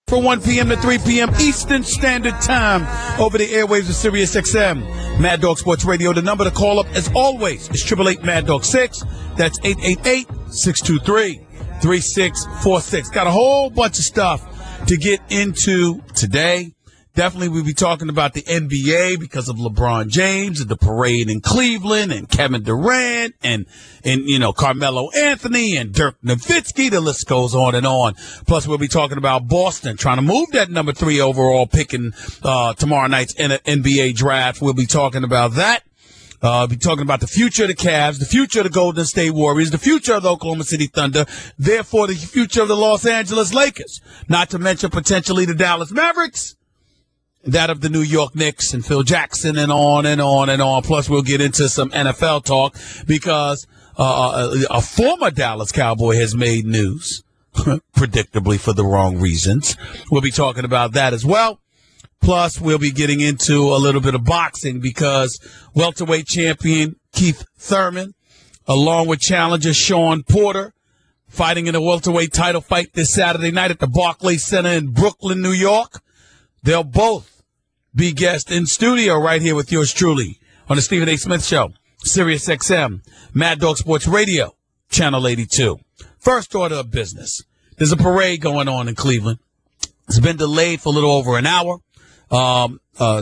For 1 p.m. to 3 p.m. Eastern Standard Time over the airwaves of Sirius XM. Mad Dog Sports Radio. The number to call up, as always, is 888 Mad Dog 6. That's 888-623-3646. Got a whole bunch of stuff to get into today. Definitely we'll be talking about the NBA because of LeBron James and the parade in Cleveland and Kevin Durant and Carmelo Anthony and Dirk Nowitzki. The list goes on and on. Plus we'll be talking about Boston trying to move that number 3 overall pick in tomorrow night's NBA draft. We'll be talking about that. Be talking about the future of the Cavs, the future of the Golden State Warriors, the future of the Oklahoma City Thunder, therefore the future of the Los Angeles Lakers, not to mention potentially the Dallas Mavericks, that of the New York Knicks and Phil Jackson and on and on and on. Plus, we'll get into some NFL talk because a former Dallas Cowboy has made news, predictably for the wrong reasons. We'll be talking about that as well. Plus, we'll be getting into a little bit of boxing because welterweight champion Keith Thurman, along with challenger Sean Porter, fighting in a welterweight title fight this Saturday night at the Barclays Center in Brooklyn, New York. They'll both be guests in studio right here with yours truly on the Stephen A. Smith Show, Sirius XM, Mad Dog Sports Radio, Channel 82. First order of business. There's a parade going on in Cleveland. It's been delayed for a little over an hour,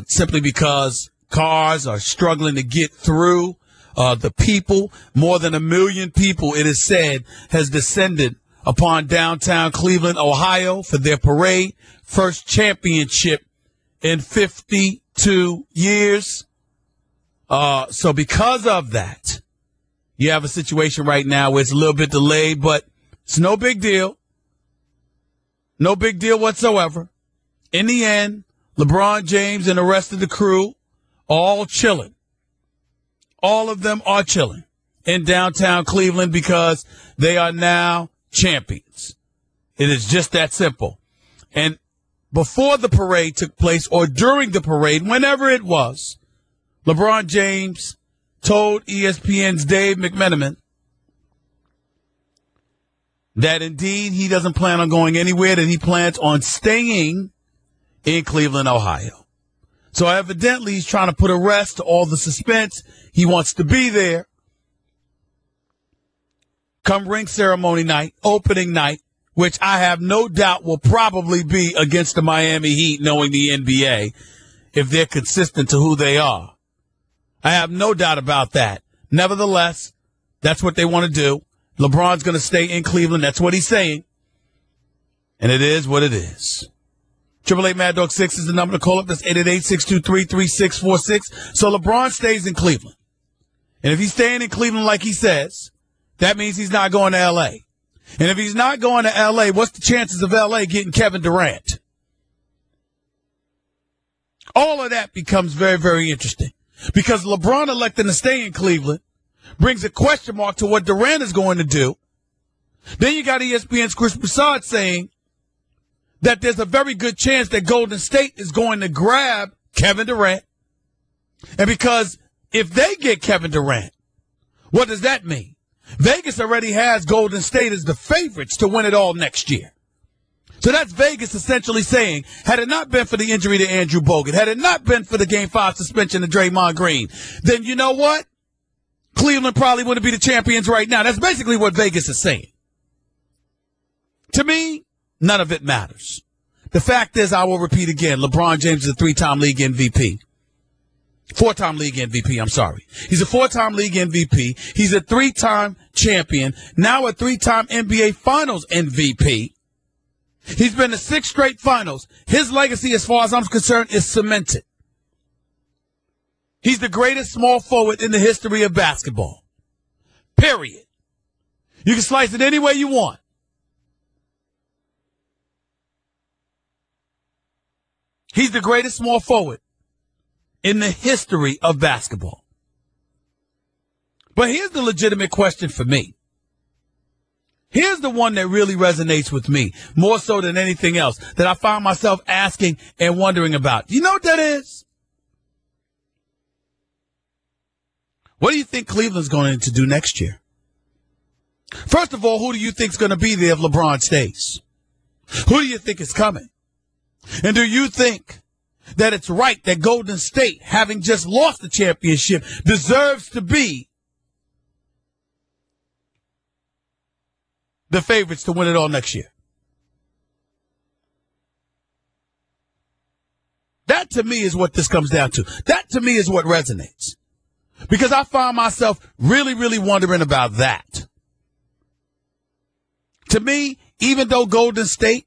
simply because cars are struggling to get through. The people, more than 1 million people, it is said, has descended upon downtown Cleveland, Ohio for their parade. First championship in 52 years. So because of that, you have a situation right now where it's a little bit delayed, but it's no big deal. No big deal whatsoever. In the end, LeBron James and the rest of the crew all chilling. All of them are chilling in downtown Cleveland because they are now champions. It is just that simple. And before the parade took place or during the parade, whenever it was, LeBron James told ESPN's Dave McMenamin that indeed he doesn't plan on going anywhere, that he plans on staying in Cleveland, Ohio. So evidently he's trying to put a rest to all the suspense. He wants to be there. Come ring ceremony night, opening night, which I have no doubt will probably be against the Miami Heat, knowing the NBA, if they're consistent to who they are. I have no doubt about that. Nevertheless, that's what they want to do. LeBron's going to stay in Cleveland. That's what he's saying. And it is what it is. 888 Mad Dog 6 is the number to call up. That's 888-623-3646. So LeBron stays in Cleveland. And if he's staying in Cleveland like he says, that means he's not going to L.A. And if he's not going to L.A., what's the chances of L.A. getting Kevin Durant? All of that becomes very, very interesting because LeBron electing to stay in Cleveland brings a question mark to what Durant is going to do. Then you got ESPN's Chris Broussard saying that there's a very good chance that Golden State is going to grab Kevin Durant. And because if they get Kevin Durant, what does that mean? Vegas already has Golden State as the favorites to win it all next year. So that's Vegas essentially saying, had it not been for the injury to Andrew Bogut, had it not been for the Game 5 suspension of Draymond Green, then you know what? Cleveland probably wouldn't be the champions right now. That's basically what Vegas is saying. To me, none of it matters. The fact is, I will repeat again, LeBron James is a 3-time league MVP. 4-time league MVP, I'm sorry. He's a 4-time league MVP. He's a 3-time champion, now a 3-time NBA Finals MVP. He's been to 6 straight finals. His legacy, as far as I'm concerned, is cemented. He's the greatest small forward in the history of basketball. Period. You can slice it any way you want. He's the greatest small forward in the history of basketball. But here's the legitimate question for me. Here's the one that really resonates with me, more so than anything else, that I find myself asking and wondering about. You know what that is? What do you think Cleveland's going to do next year? First of all, who do you think is going to be there if LeBron stays? Who do you think is coming? And do you think that it's right that Golden State, having just lost the championship, deserves to be the favorites to win it all next year? That, to me, is what this comes down to. That, to me, is what resonates. Because I find myself really, really wondering about that. To me, even though Golden State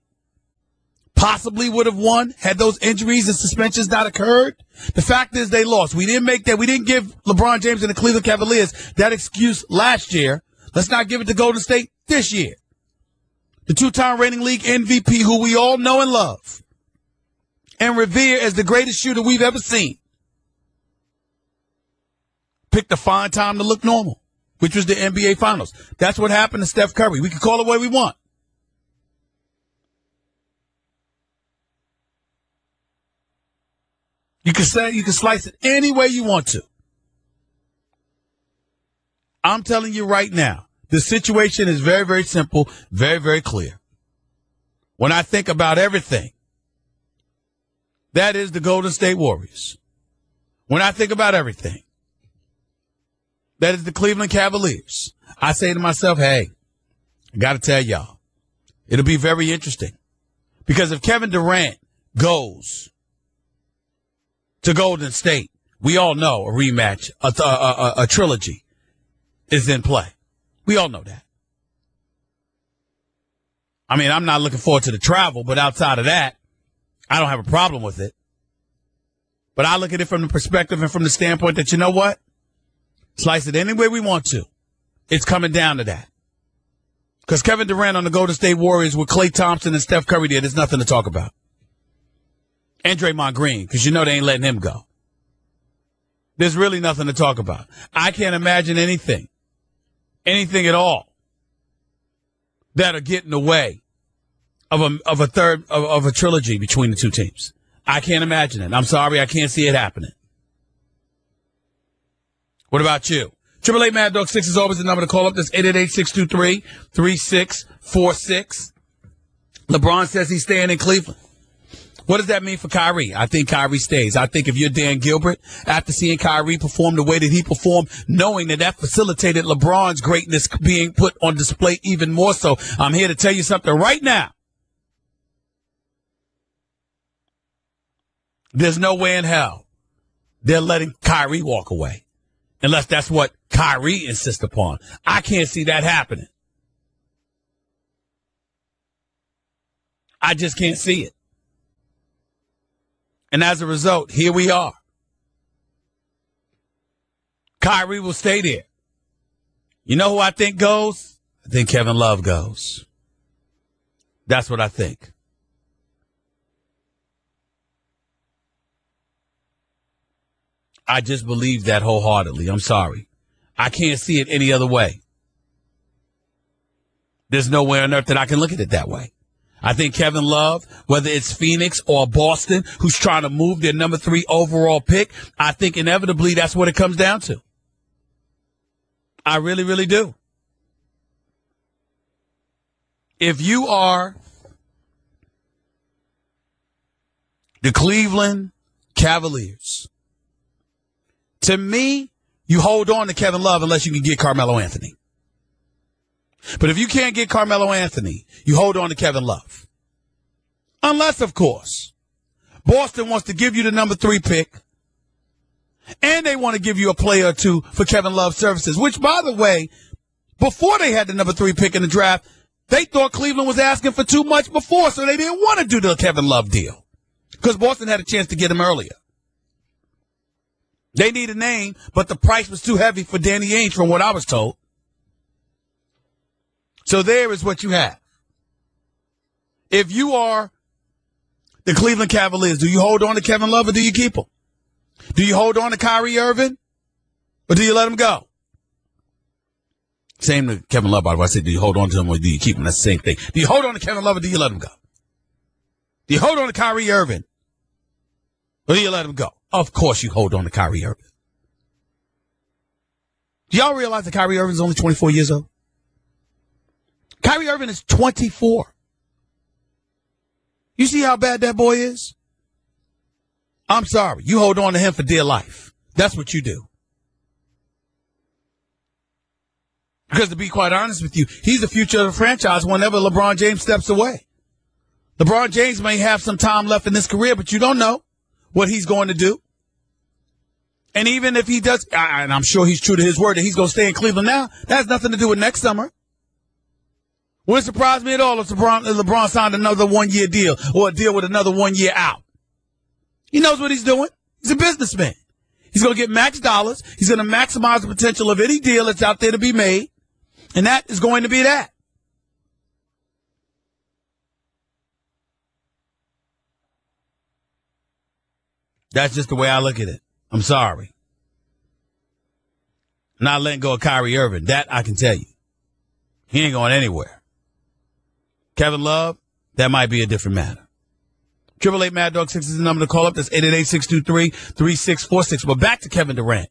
possibly would have won had those injuries and suspensions not occurred, the fact is they lost. We didn't give LeBron James and the Cleveland Cavaliers that excuse last year. Let's not give it to Golden State this year. The two-time reigning league MVP, who we all know and love and revere as the greatest shooter we've ever seen, picked a fine time to look normal, which was the NBA Finals. That's what happened to Steph Curry. We can call it what we want. You can slice it any way you want to. I'm telling you right now, the situation is very, very simple, very, very clear. When I think about everything, that is the Golden State Warriors. When I think about everything, that is the Cleveland Cavaliers. I say to myself, hey, I got to tell y'all, it'll be very interesting. Because if Kevin Durant goes to Golden State, we all know a rematch, a trilogy is in play. We all know that. I mean, I'm not looking forward to the travel, but outside of that, I don't have a problem with it. But I look at it from the perspective and from the standpoint that, you know what? Slice it any way we want to. It's coming down to that. Because Kevin Durant on the Golden State Warriors with Klay Thompson and Steph Curry there's nothing to talk about. And Draymond Green, because you know they ain't letting him go. There's really nothing to talk about. I can't imagine anything at all, that'll get in the way of a trilogy between the two teams. I can't imagine it. I'm sorry, I can't see it happening. What about you? 888 Mad Dog 6 is always the number to call up. That's 888-623-3646. LeBron says he's staying in Cleveland. What does that mean for Kyrie? I think Kyrie stays. I think if you're Dan Gilbert, after seeing Kyrie perform the way that he performed, knowing that facilitated LeBron's greatness being put on display even more so, I'm here to tell you something right now. There's no way in hell they're letting Kyrie walk away. Unless that's what Kyrie insists upon. I can't see that happening. I just can't see it. And as a result, here we are. Kyrie will stay there. You know who I think goes? I think Kevin Love goes. That's what I think. I just believe that wholeheartedly. I'm sorry. I can't see it any other way. There's no way on earth that I can look at it that way. I think Kevin Love, whether it's Phoenix or Boston, who's trying to move their number 3 overall pick, I think inevitably that's what it comes down to. I really, really do. If you are the Cleveland Cavaliers, to me, you hold on to Kevin Love unless you can get Carmelo Anthony. But if you can't get Carmelo Anthony, you hold on to Kevin Love. Unless, of course, Boston wants to give you the number 3 pick, and they want to give you a player or two for Kevin Love's services, which, by the way, before they had the number 3 pick in the draft, they thought Cleveland was asking for too much before, so they didn't want to do the Kevin Love deal because Boston had a chance to get him earlier. They need a name, but the price was too heavy for Danny Ainge, from what I was told. So there is what you have. If you are the Cleveland Cavaliers, do you hold on to Kevin Love or do you keep him? Do you hold on to Kyrie Irving or do you let him go? Same to Kevin Love, by the way. I said, do you hold on to him or do you keep him? That's the same thing. Do you hold on to Kevin Love or do you let him go? Do you hold on to Kyrie Irving or do you let him go? Of course you hold on to Kyrie Irving. Do y'all realize that Kyrie Irving is only 24 years old? Kyrie Irving is 24. You see how bad that boy is? I'm sorry. You hold on to him for dear life. That's what you do. Because to be quite honest with you, he's the future of the franchise whenever LeBron James steps away. LeBron James may have some time left in his career, but you don't know what he's going to do. And even if he does, and I'm sure he's true to his word that he's going to stay in Cleveland now, that has nothing to do with next summer. Wouldn't surprise me at all if LeBron signed another 1-year deal or a deal with another 1 year out. He knows what he's doing. He's a businessman. He's going to get max dollars. He's going to maximize the potential of any deal that's out there to be made. And that is going to be that. That's just the way I look at it. I'm sorry. Not letting go of Kyrie Irving. That I can tell you. He ain't going anywhere. Kevin Love, that might be a different matter. 888 Mad Dog 6 is the number to call up. That's 888-623-3646. But back to Kevin Durant.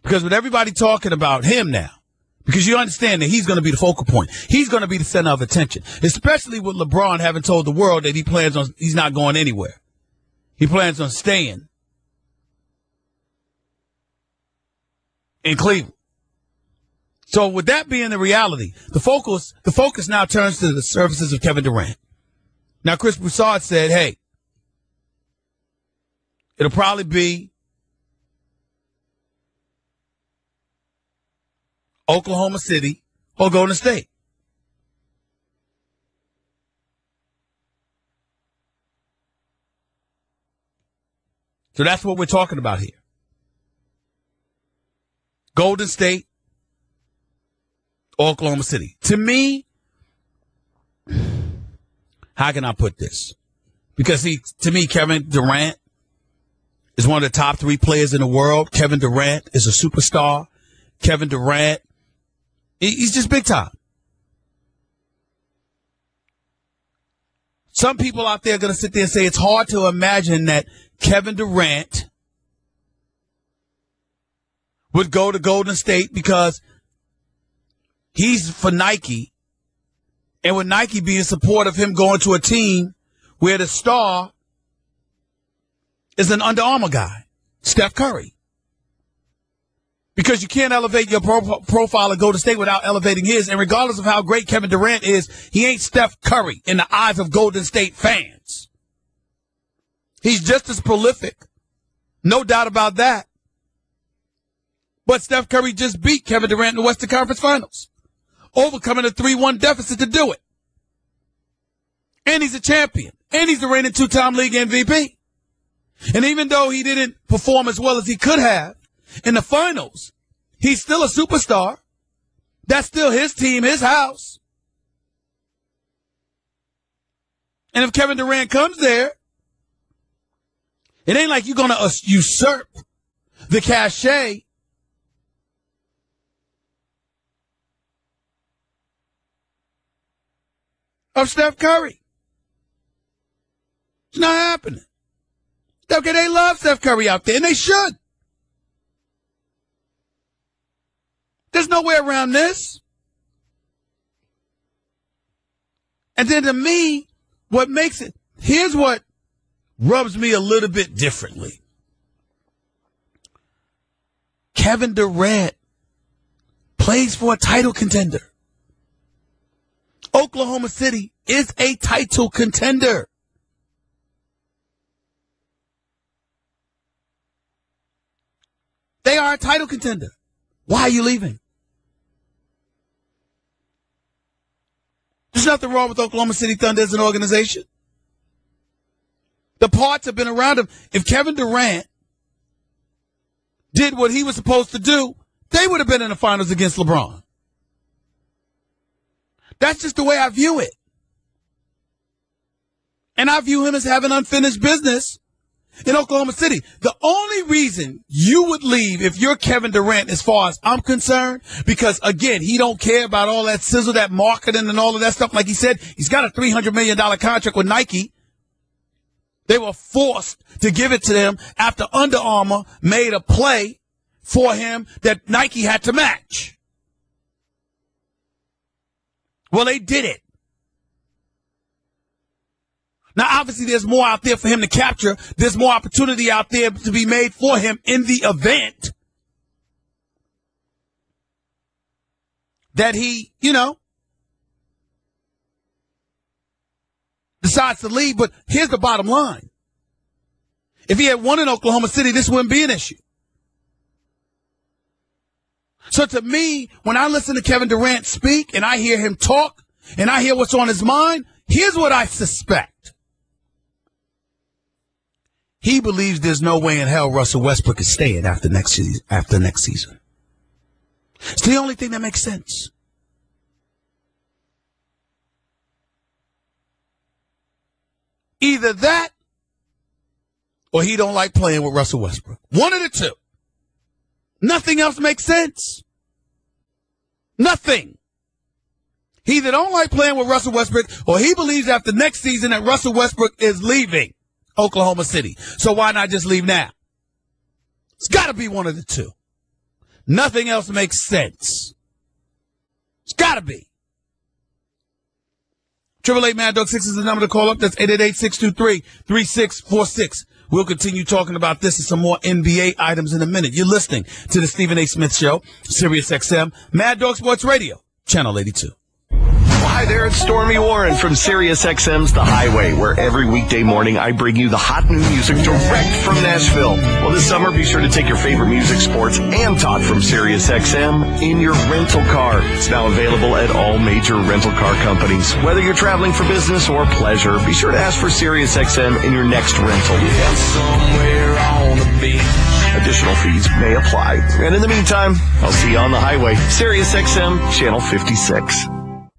Because with everybody talking about him now, because you understand that he's going to be the focal point. He's going to be the center of attention, especially with LeBron having told the world that he's not going anywhere. He plans on staying in Cleveland. So with that being the reality, the focus now turns to the services of Kevin Durant. Now, Chris Broussard said, hey, it'll probably be Oklahoma City or Golden State. So that's what we're talking about here. Golden State, Oklahoma City. To me, how can I put this? Because to me, Kevin Durant is one of the top 3 players in the world. Kevin Durant is a superstar. Kevin Durant, he's just big time. Some people out there are going to sit there and say it's hard to imagine that Kevin Durant would go to Golden State because he's for Nike. And with Nike being in support of him going to a team where the star is an Under Armour guy, Steph Curry. Because you can't elevate your profile and go to State without elevating his. And regardless of how great Kevin Durant is, he ain't Steph Curry in the eyes of Golden State fans. He's just as prolific. No doubt about that. But Steph Curry just beat Kevin Durant in the Western Conference Finals, overcoming a 3-1 deficit to do it. And he's a champion. And he's the reigning 2-time league MVP. And even though he didn't perform as well as he could have in the finals, he's still a superstar. That's still his team, his house. And if Kevin Durant comes there, it ain't like you're going to usurp the cachet of Steph Curry. It's not happening. Okay, they love Steph Curry out there, and they should. There's no way around this. And then to me, what makes it, here's what rubs me a little bit differently. Kevin Durant plays for a title contender. Oklahoma City is a title contender. They are a title contender. Why are you leaving? There's nothing wrong with Oklahoma City Thunder as an organization. The parts have been around him. If Kevin Durant did what he was supposed to do, they would have been in the finals against LeBron. That's just the way I view it. And I view him as having unfinished business in Oklahoma City. The only reason you would leave if you're Kevin Durant, as far as I'm concerned, because, again, he don't care about all that sizzle, that marketing and all of that stuff. Like he said, he's got a $300 million contract with Nike. They were forced to give it to them after Under Armour made a play for him that Nike had to match. Well, they did it. Now, obviously, there's more out there for him to capture. There's more opportunity out there to be made for him in the event that he, decides to leave. But here's the bottom line. If he had won in Oklahoma City, this wouldn't be an issue. So to me, when I listen to Kevin Durant speak and I hear him talk and I hear what's on his mind, here's what I suspect. He believes there's no way in hell Russell Westbrook is staying after next season. It's the only thing that makes sense. Either that or he don't like playing with Russell Westbrook. One of the two. Nothing else makes sense. Nothing. He either don't like playing with Russell Westbrook or he believes after next season that Russell Westbrook is leaving Oklahoma City. So why not just leave now? It's got to be one of the two. Nothing else makes sense. It's got to be. 888 Mad Dog 6 is the number to call up. That's 888-623-3646. We'll continue talking about this and some more NBA items in a minute. You're listening to the Stephen A. Smith Show, Sirius XM, Mad Dog Sports Radio, Channel 82. Hi there, it's Stormy Warren from Sirius XM's The Highway, where every weekday morning I bring you the hot new music direct from Nashville. Well, this summer, be sure to take your favorite music, sports, and talk from Sirius XM in your rental car. It's now available at all major rental car companies. Whether you're traveling for business or pleasure, be sure to ask for Sirius XM in your next rental. Somewhere on the beach. Additional fees may apply. And in the meantime, I'll see you on the highway. Sirius XM, Channel 56.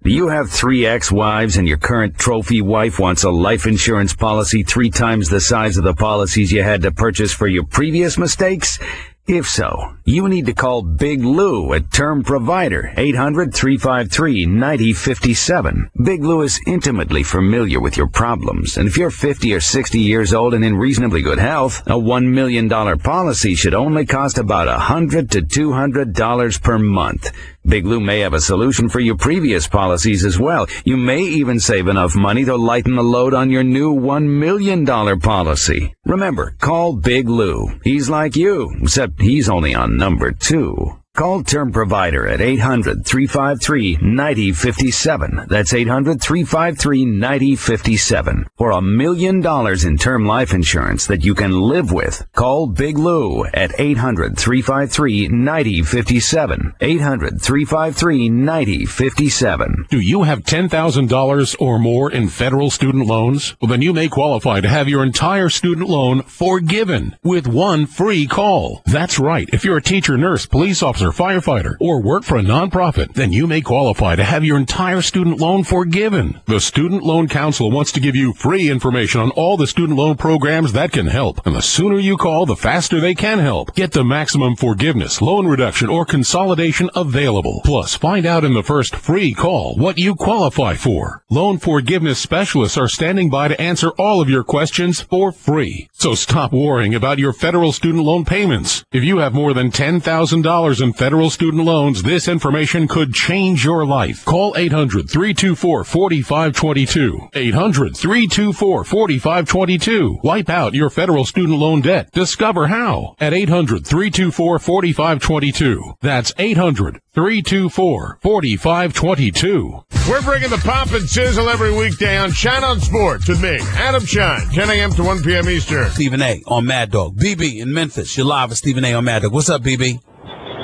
Do you have 3 ex-wives and your current trophy wife wants a life insurance policy 3 times the size of the policies you had to purchase for your previous mistakes? If so, you need to call Big Lou at Term Provider, 800-353-9057. Big Lou is intimately familiar with your problems, and if you're 50 or 60 years old and in reasonably good health, a $1 million policy should only cost about $100 to $200 per month. Big Lou may have a solution for your previous policies as well. You may even save enough money to lighten the load on your new $1 million policy. Remember, call Big Lou. He's like you, except he's only on number 2. Call Term Provider at 800-353-9057. That's 800-353-9057. For $1 million in term life insurance that you can live with. Call Big Lou at 800-353-9057. 800-353-9057. Do you have $10,000 or more in federal student loans? Well, then you may qualify to have your entire student loan forgiven with one free call. That's right. If you're a teacher, nurse, police officer, firefighter, or work for a nonprofit, then you may qualify to have your entire student loan forgiven. The Student Loan Council wants to give you free information on all the student loan programs that can help. And the sooner you call, the faster they can help. Get the maximum forgiveness, loan reduction, or consolidation available. Plus, find out in the first free call what you qualify for. Loan forgiveness specialists are standing by to answer all of your questions for free. So stop worrying about your federal student loan payments. If you have more than $10,000 in federal student loans, this information could change your life. Call 800-324-4522. 800-324-4522. Wipe out your federal student loan debt. Discover how at 800-324-4522. That's 800-324-4522. We're bringing the pop and sizzle every weekday on Channel Sports with me, Adam Shine, 10 a.m. to 1 p.m. Eastern. Stephen A. on Mad Dog. BB in Memphis. You're live with Stephen A. on Mad Dog. What's up, BB?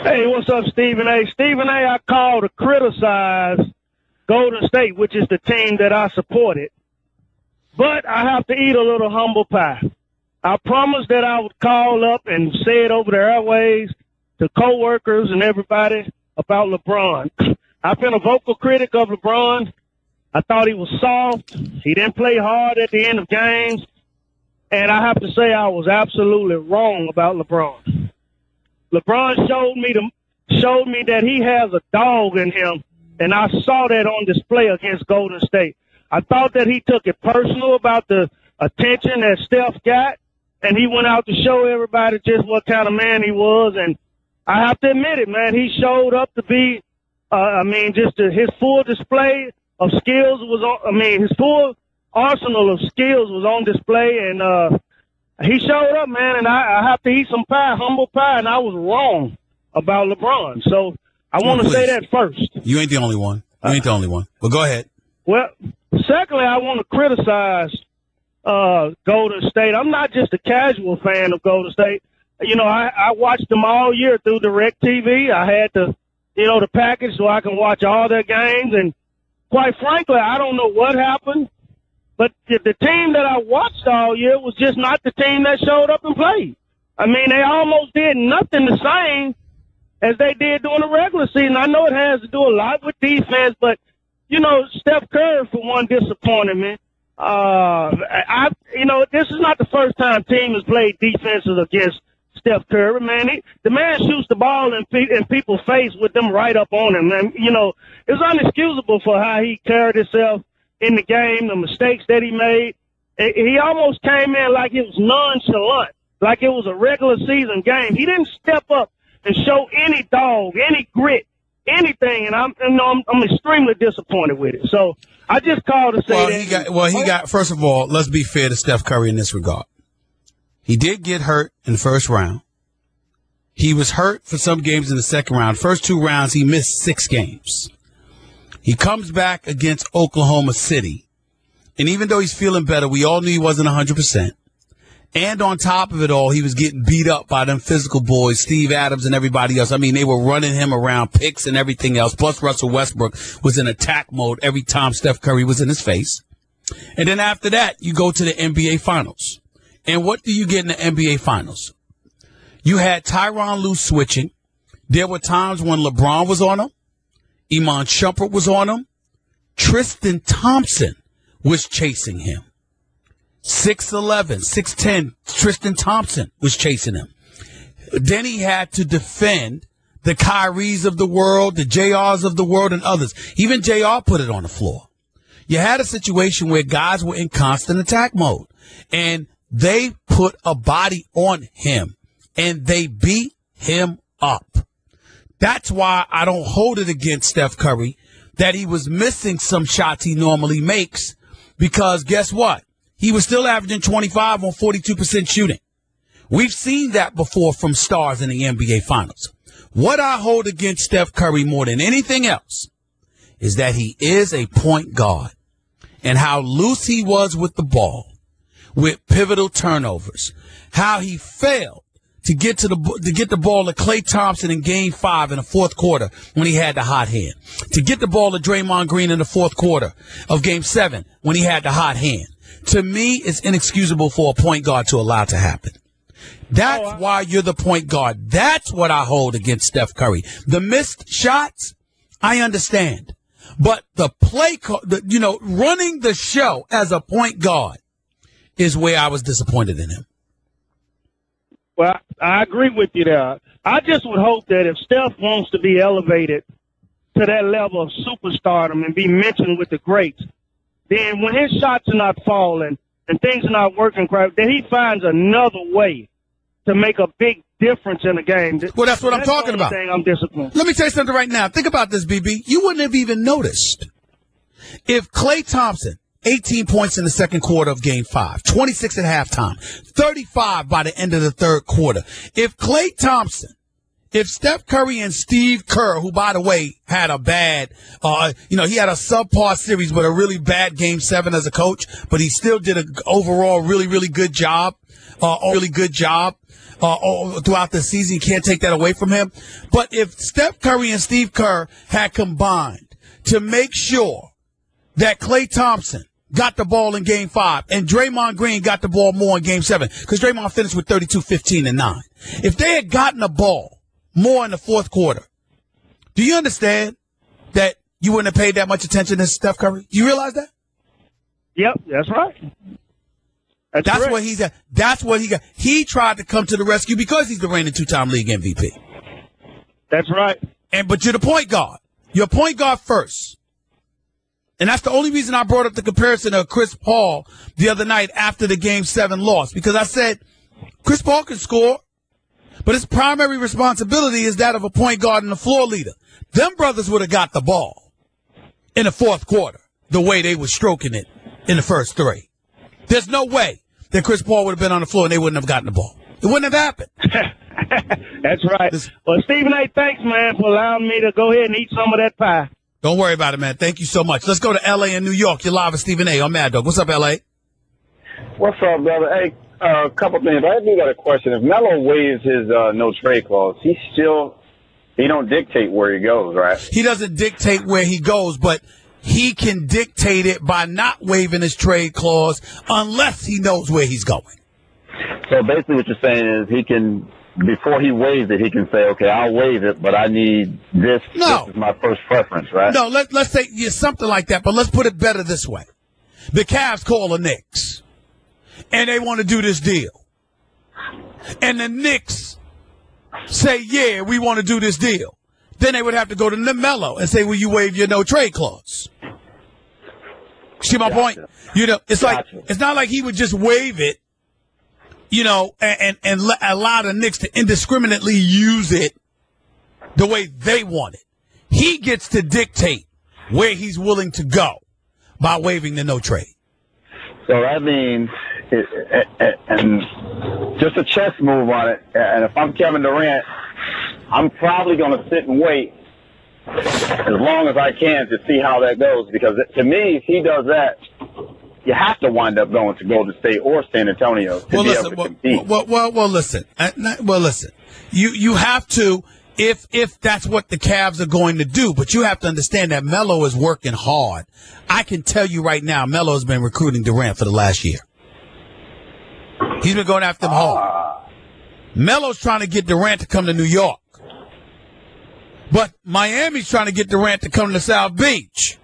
Hey, what's up, Stephen A? Stephen A, I called to criticize Golden State, which is the team that I supported. But I have to eat a little humble pie. I promised that I would call up and say it over the airways to coworkers and everybody about LeBron. I've been a vocal critic of LeBron. I thought he was soft. He didn't play hard at the end of games. And I have to say I was absolutely wrong about LeBron. LeBron showed me that he has a dog in him, and I saw that on display against Golden State. I thought that he took it personal about the attention that Steph got, and he went out to show everybody just what kind of man he was. And I have to admit it, man, he showed up to be, his full display of skills was, his full arsenal of skills was on display, and he showed up, man, and I have to eat some pie, humble pie, and I was wrong about LeBron. So I want to say that first. You ain't the only one. You ain't the only one. But go ahead. Well, secondly, I want to criticize Golden State. I'm not just a casual fan of Golden State. You know, I watched them all year through DirecTV. I had the package so I can watch all their games. And quite frankly, I don't know what happened. But the team that I watched all year was just not the team that showed up and played. I mean, they almost did nothing the same as they did during the regular season. I know it has to do a lot with defense, but, you know, Steph Curry, for one, disappointed me. This is not the first time team has played defenses against Steph Curry, man. The man shoots the ball in people's face with them right up on him. And, you know, it's unexcusable for how he carried himself in the game, the mistakes that he made. He almost came in like it was nonchalant, like it was a regular season game. He didn't step up and show any dog, any grit, anything, and I'm extremely disappointed with it. So I just called to say he got. First of all, let's be fair to Steph Curry in this regard. He did get hurt in the first round. He was hurt for some games in the second round. First 2 rounds, he missed 6 games. He comes back against Oklahoma City, and even though he's feeling better, we all knew he wasn't 100%. And on top of it all, he was getting beat up by them physical boys, Steve Adams and everybody else. I mean, they were running him around, picks and everything else. Plus, Russell Westbrook was in attack mode every time Steph Curry was in his face. And then after that, you go to the NBA Finals. And what do you get in the NBA Finals? You had Tyronn Lue switching. There were times when LeBron was on him. Iman Shumpert was on him. Tristan Thompson was chasing him. 6'11", 6'10", Tristan Thompson was chasing him. Then he had to defend the Kyries of the world, the JRs of the world, and others. Even JR put it on the floor. You had a situation where guys were in constant attack mode, and they put a body on him, and they beat him up. That's why I don't hold it against Steph Curry that he was missing some shots he normally makes, because guess what? He was still averaging 25 on 42% shooting. We've seen that before from stars in the NBA Finals. What I hold against Steph Curry more than anything else is that he is a point guard, and how loose he was with the ball, with pivotal turnovers, how he failed to get the ball to Klay Thompson in Game 5 in the fourth quarter when he had the hot hand, to get the ball to Draymond Green in the fourth quarter of Game 7 when he had the hot hand. To me, it's inexcusable for a point guard to allow to happen. That's why you're the point guard. That's what I hold against Steph Curry. The missed shots, I understand. But the running the show as a point guard is where I was disappointed in him. Well, I agree with you there. I just would hope that if Steph wants to be elevated to that level of superstardom and be mentioned with the greats, then when his shots are not falling and things are not working correctly, then he finds another way to make a big difference in the game. Well, that's what I'm talking about. I'm disappointed. Let me tell you something right now. Think about this, BB. You wouldn't have even noticed if Klay Thompson, 18 points in the second quarter of Game 5, 26 at halftime, 35 by the end of the third quarter. If Steph Curry and Steve Kerr, who, by the way, had a bad, he had a subpar series, but a really bad Game 7 as a coach, but he still did an overall really, really good job, throughout the season. You can't take that away from him. But if Steph Curry and Steve Kerr had combined to make sure that Klay Thompson got the ball in Game 5 and Draymond Green got the ball more in Game 7, because Draymond finished with 32, 15, and 9. If they had gotten the ball more in the fourth quarter, do you understand that you wouldn't have paid that much attention to Steph Curry? Do you realize that? Yep, that's right. That's what he's at. That's what he got. He tried to come to the rescue because he's the reigning 2-time league MVP. That's right. But you're the point guard. You're a point guard first. And that's the only reason I brought up the comparison of Chris Paul the other night after the Game 7 loss, because I said Chris Paul can score, but his primary responsibility is that of a point guard and a floor leader. Them brothers would have got the ball in the fourth quarter the way they were stroking it in the first 3. There's no way that Chris Paul would have been on the floor and they wouldn't have gotten the ball. It wouldn't have happened. That's right. Well, Stephen A., thanks, man, for allowing me to go ahead and eat some of that pie. Don't worry about it, man. Thank you so much. Let's go to L.A. and New York. You're live with Stephen A. on Mad Dog. What's up, L.A.? What's up, brother? Hey, a couple things. I do got a question. If Melo waives his no trade clause, he don't dictate where he goes, right? He doesn't dictate where he goes, but he can dictate it by not waiving his trade clause unless he knows where he's going. So basically what you're saying is he can, before he waives it, he can say, okay, I'll waive it, but I need this. No. This is my first preference, right? No, let's say something like that, but let's put it better this way. The Cavs call the Knicks, and they want to do this deal. And the Knicks say, yeah, we want to do this deal. Then they would have to go to Melo and say, will you waive your no trade clause? See my point? You know, it's like, it's not like he would just waive it, you know, and allow the Knicks to indiscriminately use it the way they want it. He gets to dictate where he's willing to go by waiving the no trade. So that means, and just a chess move on it, and if I'm Kevin Durant, I'm probably going to sit and wait as long as I can to see how that goes, because to me, if he does that, you have to wind up going to Golden State or San Antonio to be able to compete. Well, listen. You have to, if that's what the Cavs are going to do, but you have to understand that Melo is working hard. I can tell you right now, Melo has been recruiting Durant for the last year. He's been going after him hard. Melo's trying to get Durant to come to New York. But Miami's trying to get Durant to come to South Beach.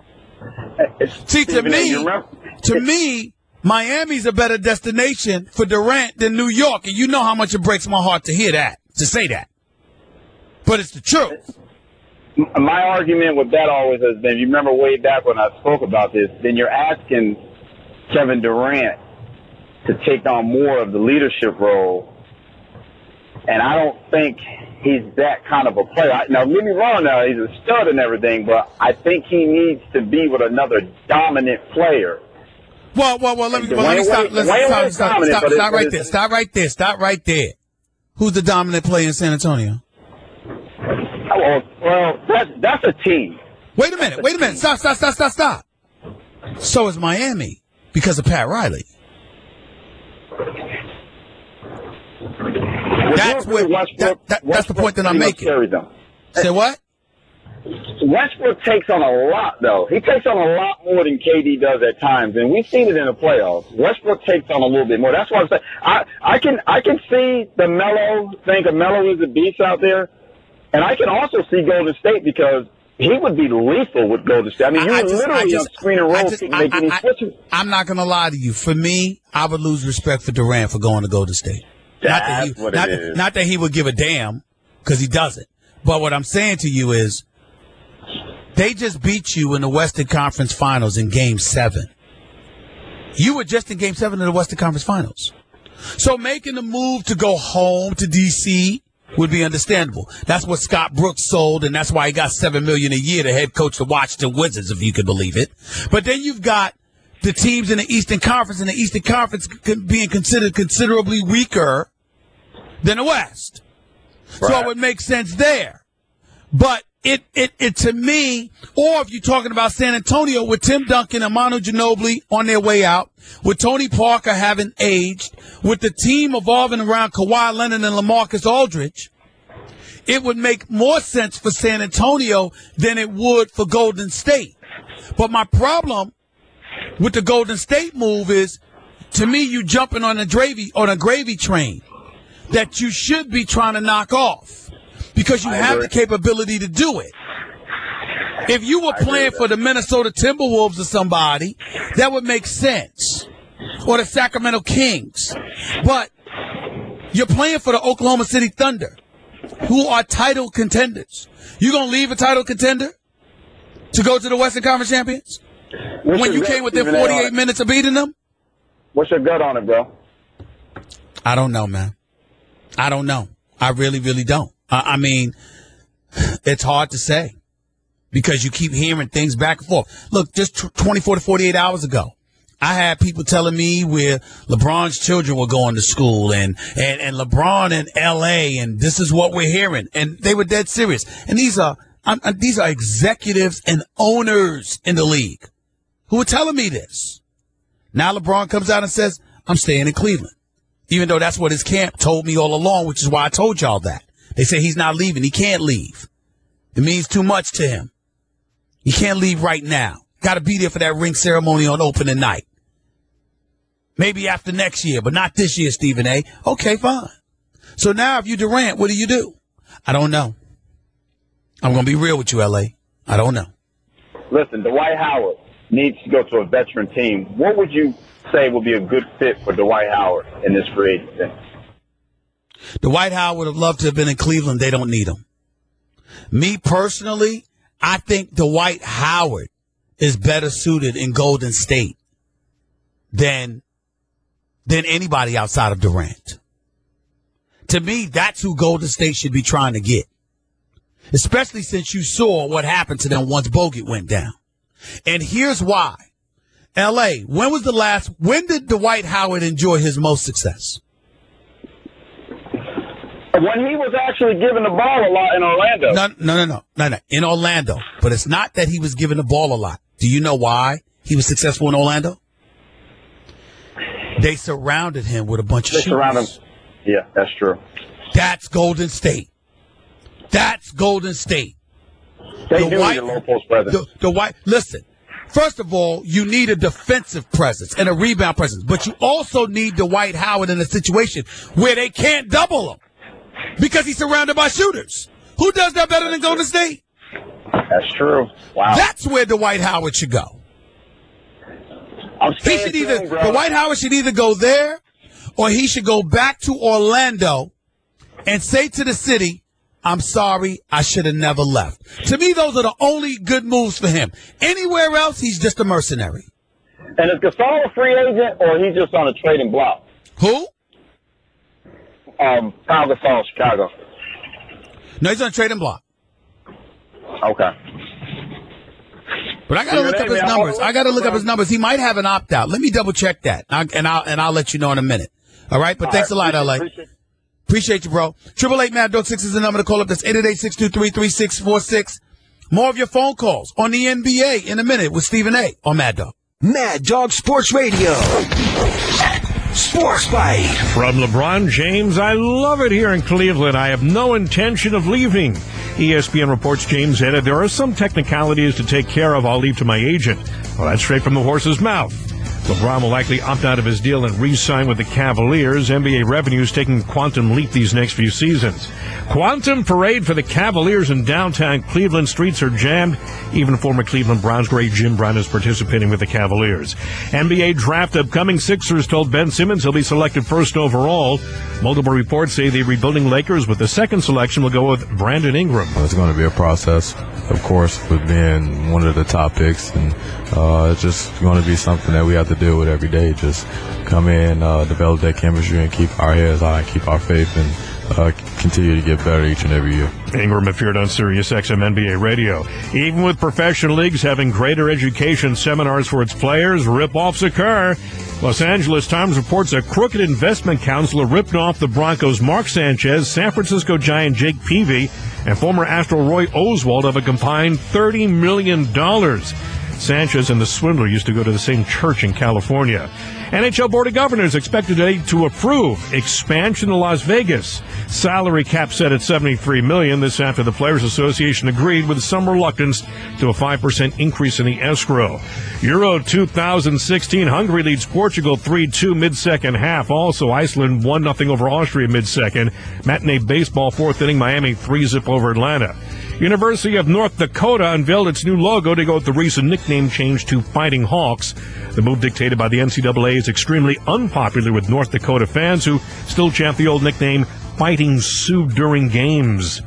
See, to me, Miami's a better destination for Durant than New York. And you know how much it breaks my heart to hear that, to say that. But it's the truth. My argument with that always has been, you remember way back when I spoke about this, then you're asking Kevin Durant to take on more of the leadership role. And I don't think he's that kind of a player. Now, get me wrong now, he's a stud and everything, but I think he needs to be with another dominant player. Well, let me stop. Stop right there. Who's the dominant player in San Antonio? Well, that's a team. Wait a minute. Stop. So is Miami because of Pat Riley. That's the point that I'm making. Say what? Westbrook takes on a lot, though. He takes on a lot more than KD does at times, and we've seen it in the playoffs. Westbrook takes on a little bit more. That's why I'm saying I can see the Melo thing. Melo is a beast out there, and I can also see Golden State because he would be lethal with Golden State. I mean, you literally on screen and roll make any switches. I'm not going to lie to you. For me, I would lose respect for Durant for going to Golden State. Not that he would give a damn, because he doesn't. But what I'm saying to you is, they just beat you in the Western Conference Finals in Game 7. You were just in Game 7 of the Western Conference Finals. So making the move to go home to D.C. would be understandable. That's what Scott Brooks sold, and that's why he got $7 million a year to head coach the Washington Wizards, if you can believe it. But then you've got the teams in the Eastern Conference, and the Eastern Conference being considered considerably weaker than the West. Right. So it would make sense there. But it to me, or if you're talking about San Antonio with Tim Duncan and Manu Ginobili on their way out, with Tony Parker having aged, with the team evolving around Kawhi Leonard and LaMarcus Aldridge, it would make more sense for San Antonio than it would for Golden State. But my problem with the Golden State move is, to me, you jumping on a gravy train that you should be trying to knock off. Because you have the capability to do it. If you were playing for the Minnesota Timberwolves or somebody, that would make sense. Or the Sacramento Kings. But you're playing for the Oklahoma City Thunder, who are title contenders. You going to leave a title contender to go to the Western Conference Champions? When you came within 48 minutes of beating them? What's your gut on it, bro? I don't know, man. I don't know. I really, really don't. I mean, it's hard to say because you keep hearing things back and forth. Look, just 24 to 48 hours ago, I had people telling me where LeBron's children were going to school and LeBron in L.A. and this is what we're hearing. And they were dead serious. And these are executives and owners in the league who were telling me this. Now LeBron comes out and says, I'm staying in Cleveland, even though that's what his camp told me all along, which is why I told y'all that. They say he's not leaving. He can't leave. It means too much to him. He can't leave right now. Got to be there for that ring ceremony on opening night. Maybe after next year, but not this year, Stephen A. Okay, fine. So now if you're Durant, what do? I don't know. I'm going to be real with you, L.A. I don't know. Listen, Dwight Howard needs to go to a veteran team. What would you say would be a good fit for Dwight Howard in this free agency? Dwight Howard would have loved to have been in Cleveland. They don't need him. Me personally, I think Dwight Howard is better suited in Golden State than anybody outside of Durant. To me, that's who Golden State should be trying to get. Especially since you saw what happened to them once Bogut went down. And here's why. L.A., when did Dwight Howard enjoy his most success? When he was actually given the ball a lot in Orlando. No. In Orlando. But it's not that he was given the ball a lot. Do you know why he was successful in Orlando? They surrounded him with a bunch of shooters. Yeah, that's true. That's Golden State. They do need a low post presence. Listen, first of all, you need a defensive presence and a rebound presence, but you also need Dwight Howard in a situation where they can't double him because he's surrounded by shooters. Who does that better than Golden State? That's true. Wow. That's where Dwight Howard should go. Dwight Howard should either go there or he should go back to Orlando and say to the city, I'm sorry, I should have never left. To me, those are the only good moves for him. Anywhere else, he's just a mercenary. And is Gasol a free agent or he's just on a trading block? Who? Pau Gasol, Chicago. No, he's on a trading block. Okay. But I got to look up his numbers. He might have an opt-out. Let me double-check that, and I'll let you know in a minute. All right? But thanks a lot, L.A. Appreciate you, bro. 888-MAD-DOG 6 is the number to call up. That's 888-623-3646. More of your phone calls on the NBA in a minute with Stephen A. on Mad Dog. Mad Dog Sports Radio. Sports Bite. From LeBron James, I love it here in Cleveland. I have no intention of leaving. ESPN reports James added, there are some technicalities to take care of. I'll leave to my agent. Well, that's straight from the horse's mouth. LeBron will likely opt out of his deal and re-sign with the Cavaliers. NBA revenues taking a quantum leap these next few seasons. Quantum parade for the Cavaliers in downtown Cleveland. Streets are jammed. Even former Cleveland Browns great Jim Brown is participating with the Cavaliers. NBA draft upcoming. Sixers told Ben Simmons he'll be selected first overall. Multiple reports say the rebuilding Lakers with the second selection will go with Brandon Ingram. It's going to be a process, of course, with being one of the top picks, and it's just going to be something that we have to deal with every day. Just come in, develop that chemistry, and keep our heads high, keep our faith, and continue to get better each and every year. Ingram appeared on Sirius XM NBA Radio. Even with professional leagues having greater education seminars for its players, rip-offs occur. Los Angeles Times reports a crooked investment counselor ripped off the Broncos' Mark Sanchez, San Francisco Giant Jake Peavy, and former Astro Roy Oswald of a combined $30 million. Sanchez and the swindler used to go to the same church in California. NHL Board of Governors expected today to approve expansion to Las Vegas. Salary cap set at $73 million. This after the Players Association agreed with some reluctance to a 5% increase in the escrow. Euro 2016, Hungary leads Portugal 3-2 mid-second half. Also, Iceland 1-0 over Austria mid-second. Matinee baseball, fourth inning, Miami 3-0 over Atlanta. University of North Dakota unveiled its new logo to go with the recent nickname change to Fighting Hawks. The move, dictated by the NCAA, is extremely unpopular with North Dakota fans who still chant the old nickname Fighting Sioux during games.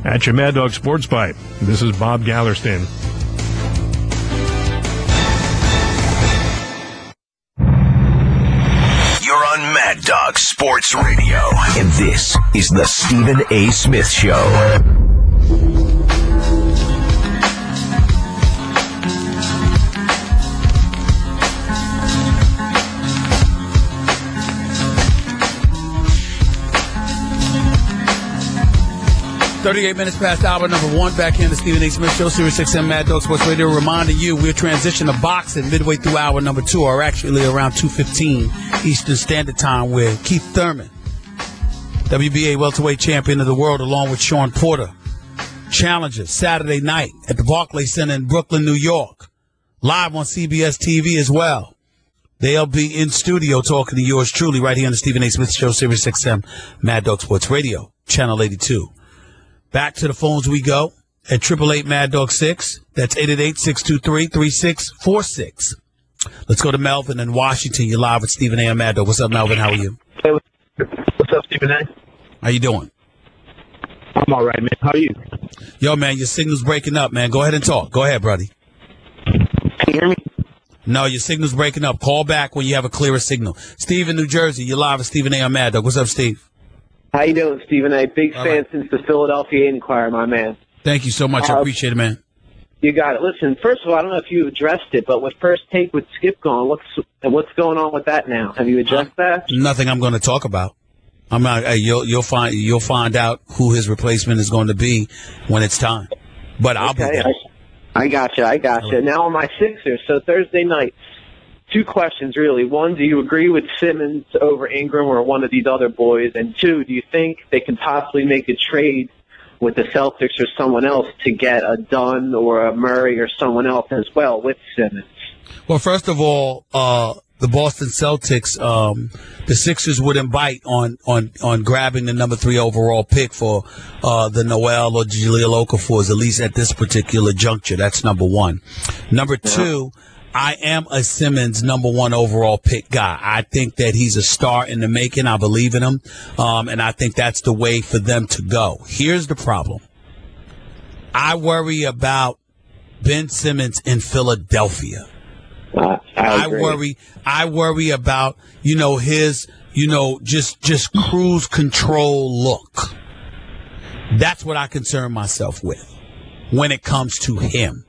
At your Mad Dog Sports Bite, this is Bob Gallerston. You're on Mad Dog Sports Radio, and this is the Stephen A. Smith Show. 38 minutes past hour number 1. Back here in the Stephen A. Smith Show, Sirius XM Mad Dog Sports Radio. Reminding you, we're transitioning to boxing midway through hour number 2, or actually around 2:15 Eastern Standard Time, with Keith Thurman, WBA welterweight champion of the world, along with Sean Porter, challenges Saturday night at the Barclays Center in Brooklyn, New York. Live on CBS TV as well. They'll be in studio talking to yours truly right here on the Stephen A. Smith Show, Sirius XM Mad Dog Sports Radio, Channel 82. Back to the phones we go at 888 Mad Dog 6. That's 888-623-3646. Let's go to Melvin in Washington. You're live with Stephen A. and Mad Dog. What's up, Melvin? How are you? Hey, what's up, Stephen A? How you doing? I'm all right, man. How are you? Yo, man, your signal's breaking up, man. Go ahead and talk. Go ahead, buddy. Can you hear me? No, your signal's breaking up. Call back when you have a clearer signal. Steve in New Jersey, you're live with Stephen A. on Mad Dog. What's up, Steve? How you doing, Stephen A? Big fan since the Philadelphia Inquirer, my man. Thank you so much. I appreciate it, man. You got it. Listen, first of all, I don't know if you addressed it, but with First Take with Skip going, what's going on with that now? Have you addressed that? Nothing I'm going to talk about. I'm not. You'll find out who his replacement is going to be when it's time. But I'll be there. I got you. Now on my Sixers. So Thursday night, 2 questions really. 1, do you agree with Simmons over Ingram or one of these other boys? And 2, do you think they can possibly make a trade with the Celtics or someone else to get a Dunn or a Murray or someone else as well with Simmons? Well, first of all, the Boston Celtics, the Sixers wouldn't bite on grabbing the number 3 overall pick for the Noel or Jahlil Okafors, at least at this particular juncture. That's number 1. Number 2, I am a Simmons number 1 overall pick guy. I think that he's a star in the making. I believe in him. And I think that's the way for them to go. Here's the problem. I worry about Ben Simmons in Philadelphia. I worry about, his, just cruise control look. That's what I concern myself with when it comes to him.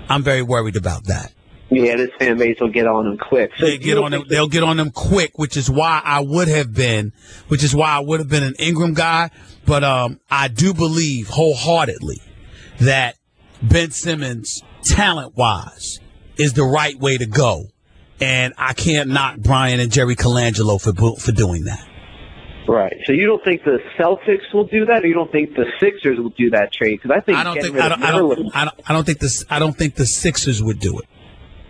I'm very worried about that. Yeah, this fan base will get on him quick. So they'll get on him quick, which is why I would have been an Ingram guy. But I do believe wholeheartedly that Ben Simmons, talent-wise, is the right way to go. And I can't knock Brian and Jerry Colangelo for doing that. Right. So you don't think the Celtics will do that, or you don't think the Sixers will do that trade? Because I don't think the Sixers would do it.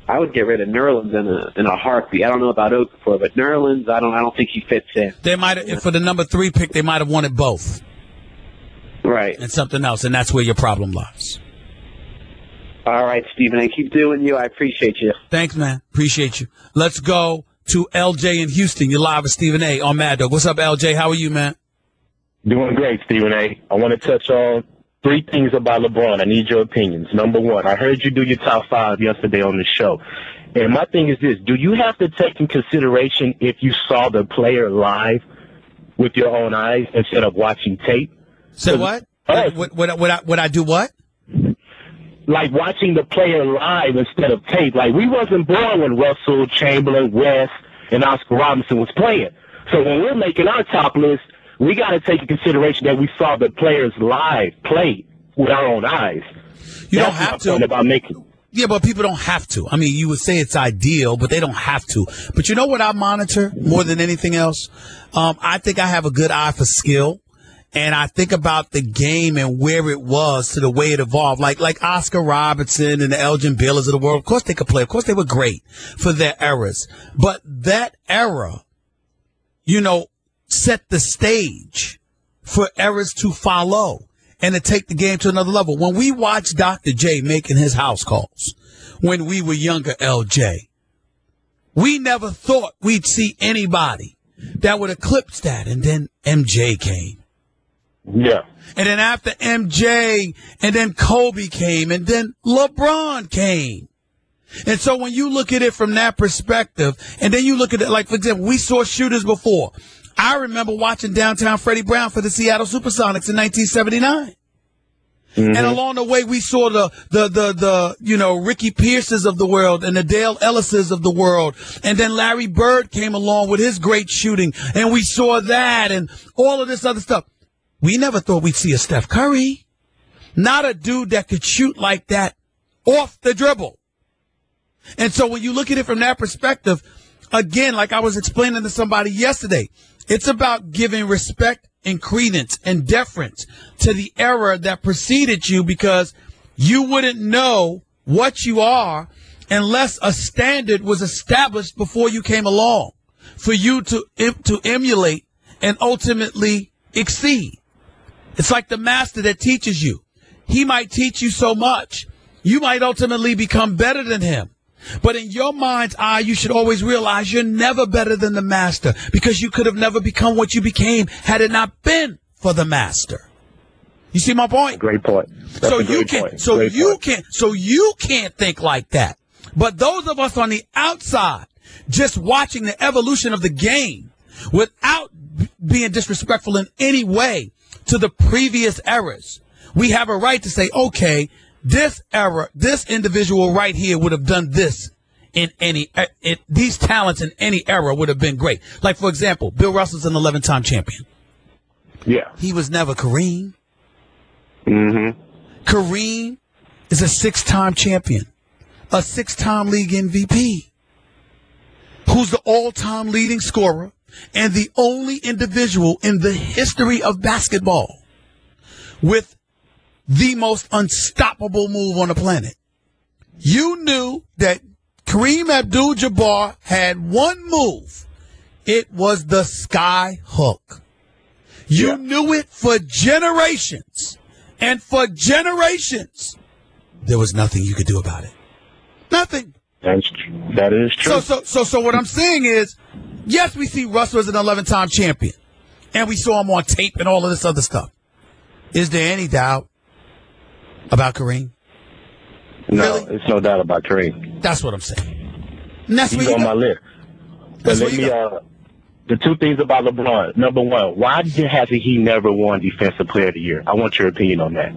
I would get rid of Nerlens in a heartbeat. I don't know about Okafor, but Nerlens, I don't think he fits in. They might have, for the number 3 pick, they might have wanted both. Right. And something else, and that's where your problem lies. All right, Stephen A. Keep doing you. I appreciate you. Thanks, man. Appreciate you. Let's go to LJ in Houston. You're live with Stephen A. on Mad Dog. What's up, LJ? How are you, man? Doing great, Stephen A. I want to touch on 3 things about LeBron. I need your opinions. Number 1, I heard you do your top 5 yesterday on the show. And my thing is this. Do you have to take in consideration if you saw the player live with your own eyes instead of watching tape? Say what? Would I do what? Like watching the player live instead of tape. Like, we wasn't born when Russell, Chamberlain, West, and Oscar Robinson was playing. So when we're making our top list, we got to take into consideration that we saw the players live play with our own eyes. You don't have to. About making. Yeah, but people don't have to. I mean, you would say it's ideal, but they don't have to. But you know what I monitor more than anything else? I think I have a good eye for skill. And I think about the game and where it was to the way it evolved. Like Oscar Robertson and the Elgin Baylors of the world. Of course they could play. Of course they were great for their eras. But that era, set the stage for eras to follow and to take the game to another level. When we watched Dr. J making his house calls when we were younger, LJ, we never thought we'd see anybody that would eclipse that. And then MJ came. Yeah. And then after MJ, and then Kobe came, and then LeBron came. And so when you look at it from that perspective, and then you look at it, like, for example, we saw shooters before. I remember watching Downtown Freddie Brown for the Seattle Supersonics in 1979. Mm-hmm. And along the way, we saw the Ricky Pierces of the world and the Dale Ellises of the world. And then Larry Bird came along with his great shooting, and we saw that and all of this other stuff. we never thought we'd see a Steph Curry. Not a dude that could shoot like that off the dribble. And so when you look at it from that perspective, again, like I was explaining to somebody yesterday, it's about giving respect and credence and deference to the era that preceded you, because you wouldn't know what you are unless a standard was established before you came along for you to emulate and ultimately exceed. It's like the master that teaches you. He might teach you so much, you might ultimately become better than him. But in your mind's eye, you should always realize you're never better than the master, because you could have never become what you became had it not been for the master. You see my point? Great point. So you can't think like that. But those of us on the outside, just watching the evolution of the game without being disrespectful in any way to the previous eras, we have a right to say, okay, this era, this individual right here would have done this in these talents in any era would have been great. Like, for example, Bill Russell's an 11-time champion. Yeah. He was never Kareem. Mm-hmm. Kareem is a 6-time champion, a 6-time league MVP, who's the all-time leading scorer and the only individual in the history of basketball with the most unstoppable move on the planet. You knew that Kareem Abdul-Jabbar had one move. It was the sky hook. You knew it for generations. And for generations, there was nothing you could do about it. Nothing. That is true. So what I'm saying is, yes, we see Russell as an 11-time champion. And we saw him on tape and all of this other stuff. Is there any doubt about Kareem? No, really? It's no doubt about Kareem. That's what I'm saying. And that's He's on my list. But let me, the two things about LeBron. Number one, why hasn't he never won Defensive Player of the Year? I want your opinion on that.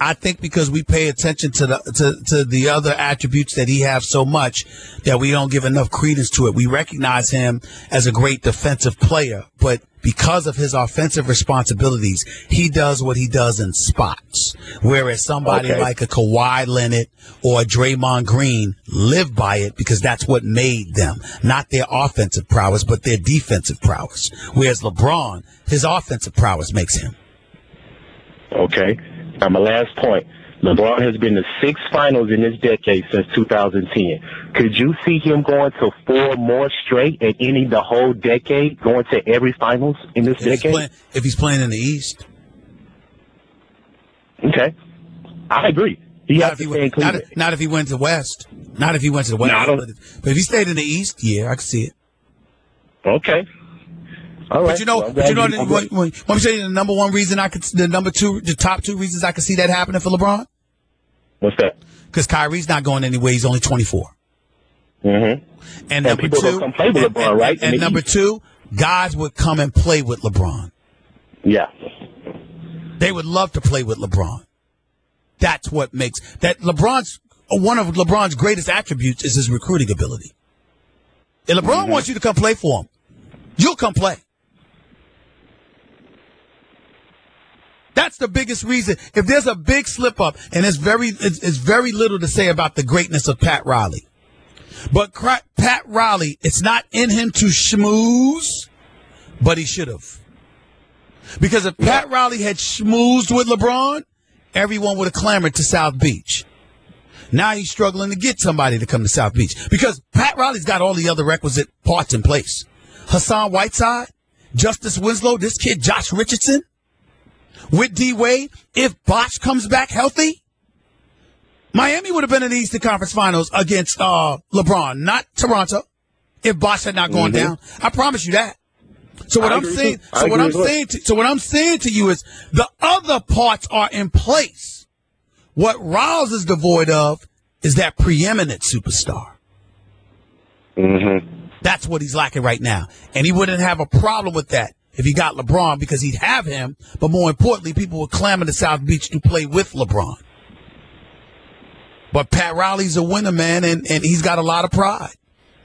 I think because we pay attention to the other attributes that he has so much that we don't give enough credence to it. We recognize him as a great defensive player, but because of his offensive responsibilities, he does what he does in spots. Whereas somebody like a Kawhi Leonard or a Draymond Green live by it because that's what made them. Not their offensive prowess, but their defensive prowess. Whereas LeBron, his offensive prowess makes him. Okay. Now, my last point. LeBron has been to 6 finals in this decade since 2010. Could you see him going to 4 more straight at the whole decade, going to every finals in this decade? If he's playing in the East. Okay. I agree. Not if he went to West. Not if he went to the West. No, but if he stayed in the East, yeah, I could see it. Okay. All right. But you know, let me tell you the top 2 reasons I could see that happening for LeBron. What's that? Because Kyrie's not going anywhere. He's only 24. Mm-hmm. And number people 2, come play with LeBron, right? And number 2, guys would come and play with LeBron. Yeah. They would love to play with LeBron. That's what makes that one of LeBron's greatest attributes is his recruiting ability. If LeBron wants you to come play for him, you'll come play. That's the biggest reason. If there's a big slip up, and it's very little to say about the greatness of Pat Riley. But Pat Riley, it's not in him to schmooze, but he should have. Because if Pat Riley had schmoozed with LeBron, everyone would have clamored to South Beach. Now he's struggling to get somebody to come to South Beach. Because Pat Riley's got all the other requisite parts in place. Hassan Whiteside, Justice Winslow, this kid Josh Richardson, with D-Wade, if Bosh comes back healthy, Miami would have been in the Eastern Conference Finals against LeBron, not Toronto, if Bosh had not gone down. I promise you that. So what I'm saying to you is the other parts are in place. What Riles is devoid of is that preeminent superstar. Mm-hmm. That's what he's lacking right now. And he wouldn't have a problem with that if he got LeBron, because he'd have him. But more importantly, people would clamor to South Beach to play with LeBron. But Pat Riley's a winner, man, and he's got a lot of pride.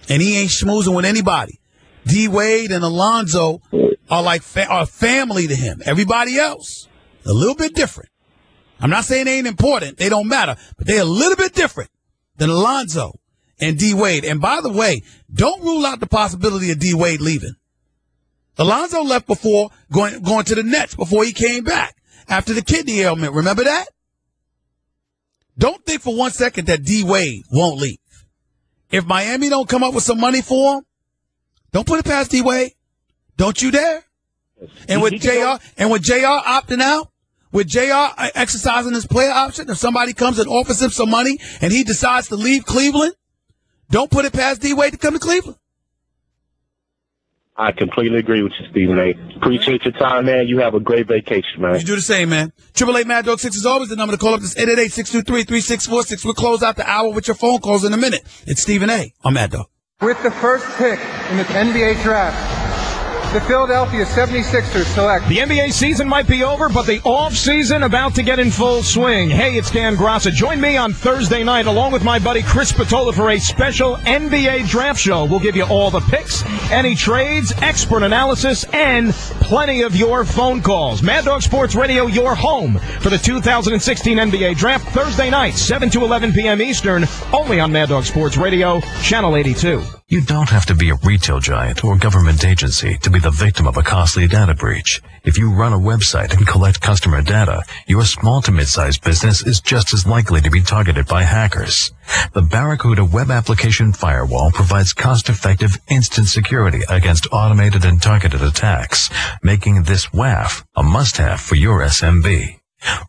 And he ain't schmoozing with anybody. D-Wade and Alonzo are like are family to him. Everybody else, a little bit different. I'm not saying they ain't important. They don't matter. But they're a little bit different than Alonzo and D-Wade. And by the way, don't rule out the possibility of D-Wade leaving. Alonzo left before going to the Nets before he came back after the kidney ailment. Remember that? Don't think for 1 second that D-Wade won't leave. If Miami don't come up with some money for him, don't put it past D-Wade. Don't you dare. And with JR opting out, with JR exercising his player option, if somebody comes and offers him some money and he decides to leave Cleveland, don't put it past D-Wade to come to Cleveland. I completely agree with you, Stephen A. Appreciate your time, man. You have a great vacation, man. You do the same, man. 888 Mad Dog 6 is always the number to call up. This 888-623-3646. We'll close out the hour with your phone calls in a minute. It's Stephen A. on Mad Dog. With the first pick in the NBA draft, the Philadelphia 76ers select. The NBA season might be over, but the off-season about to get in full swing. Hey, it's Dan Grassa. Join me on Thursday night along with my buddy Chris Patola for a special NBA draft show. We'll give you all the picks, any trades, expert analysis, and plenty of your phone calls. Mad Dog Sports Radio, your home for the 2016 NBA draft, Thursday night, 7 to 11 p.m. Eastern, only on Mad Dog Sports Radio, Channel 82. You don't have to be a retail giant or government agency to be the victim of a costly data breach. If you run a website and collect customer data, your small to mid-sized business is just as likely to be targeted by hackers. The Barracuda Web Application Firewall provides cost-effective instant security against automated and targeted attacks, making this WAF a must-have for your SMB.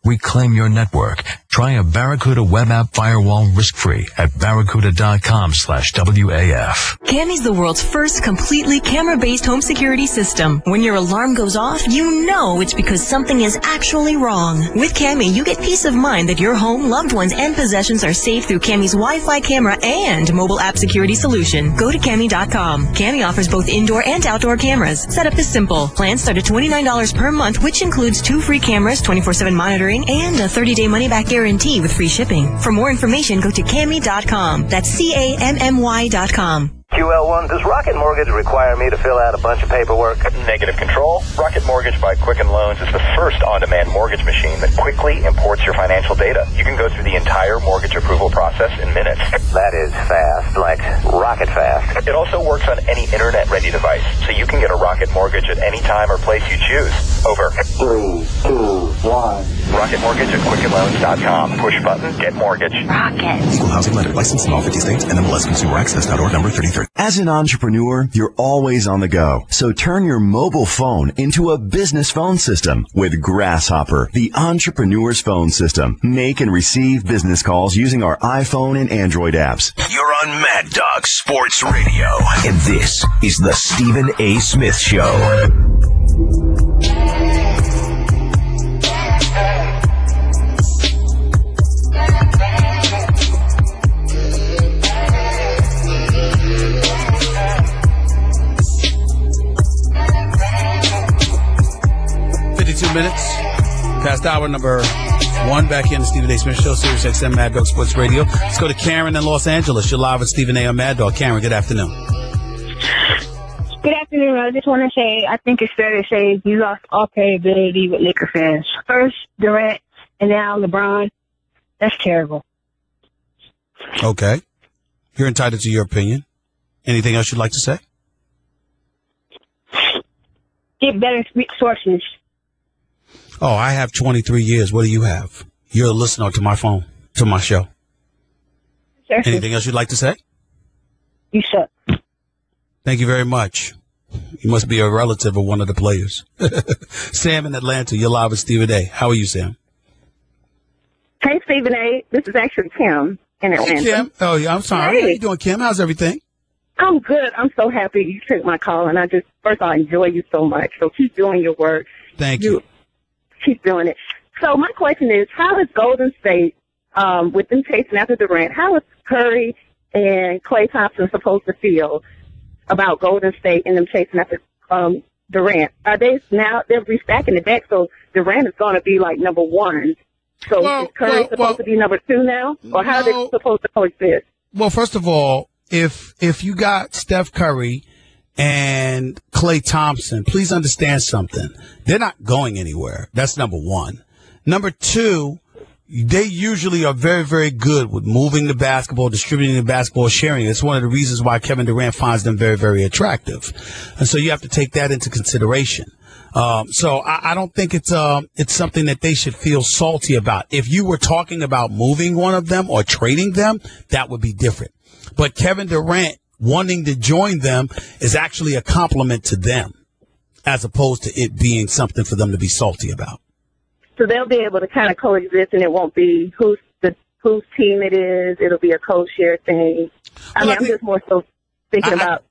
Reclaim your network. Try a Barracuda web app firewall risk-free at barracuda.com/WAF. Cammy's the world's first completely camera-based home security system. When your alarm goes off, you know it's because something is actually wrong. With Cammy, you get peace of mind that your home, loved ones, and possessions are safe through Cammy's Wi-Fi camera and mobile app security solution. Go to Cammy.com. Cammy offers both indoor and outdoor cameras. Setup is simple. Plans start at $29 per month, which includes 2 free cameras, 24/7 monitoring, and a 30-day money-back guarantee with free shipping. For more information, go to Cammy.com. That's CAMMY.com. QL1, does Rocket Mortgage require me to fill out a bunch of paperwork? Negative control. Rocket Mortgage by Quicken Loans is the first on-demand mortgage machine that quickly imports your financial data. You can go through the entire mortgage approval process in minutes. That is fast, like rocket fast. It also works on any internet-ready device, so you can get a Rocket Mortgage at any time or place you choose. Over. 3, 2, 1. Rocket Mortgage at QuickenLoans.com. Push button, get mortgage. Rocket. Equal housing lender, licensed in all 50 states, NMLS Consumer Access.org, number 33. As an entrepreneur, you're always on the go. So turn your mobile phone into a business phone system with Grasshopper, the entrepreneur's phone system. Make and receive business calls using our iPhone and Android apps. You're on Mad Dog Sports Radio, and this is the Stephen A. Smith Show. Minutes past hour number 1, back in the Stephen A. Smith Show, Sirius XM Mad Dog Sports Radio. Let's go to Karen in Los Angeles. You're live with Stephen A. on Mad Dog. Karen, good afternoon. Good afternoon. I just want to say I think it's fair to say you lost all credibility with Laker fans. First Durant and now LeBron. That's terrible. Okay. You're entitled to your opinion. Anything else you'd like to say? Get better sources. Oh, I have 23 years. What do you have? You're a listener to my phone, to my show. Seriously. Anything else you'd like to say? You suck. Thank you very much. You must be a relative of one of the players. Sam in Atlanta, you're live with Stephen A. How are you, Sam? Hey, Stephen A. This is actually Kim in Atlanta. Hey, Kim. Oh, yeah, I'm sorry. Hey. How you doing, Kim? How's everything? I'm good. I'm so happy you took my call, and first of all, I enjoy you so much. So keep doing your work. Thank you. Keep doing it. So my question is, how is Golden State, with them chasing after Durant, how is Curry and Klay Thompson supposed to feel about Golden State and them chasing after Durant? Are they now, they're restacking the deck, so Durant is going to be like number 1. So is Curry supposed to be number 2 now? Or how are they supposed to coexist? Well, first of all, if you got Steph Curry and Klay Thompson, please understand something. They're not going anywhere. That's number one. Number two, they usually are very, very good with moving the basketball, distributing the basketball, sharing it. It's one of the reasons why Kevin Durant finds them very, very attractive. And so you have to take that into consideration. So I don't think it's something that they should feel salty about. If you were talking about moving one of them or trading them, that would be different. But Kevin Durant wanting to join them is actually a compliment to them, as opposed to it being something for them to be salty about. So they'll be able to kind of coexist, and it won't be whose team it is. It'll be a co-share thing. I'm just more so thinking about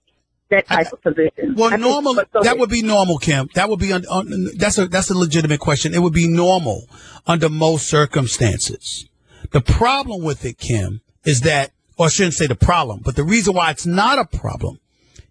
that type of position. Well, that would be normal, Kim. That would be that's a legitimate question. It would be normal under most circumstances. The problem with it, Kim, is that, or I shouldn't say the problem, but the reason why it's not a problem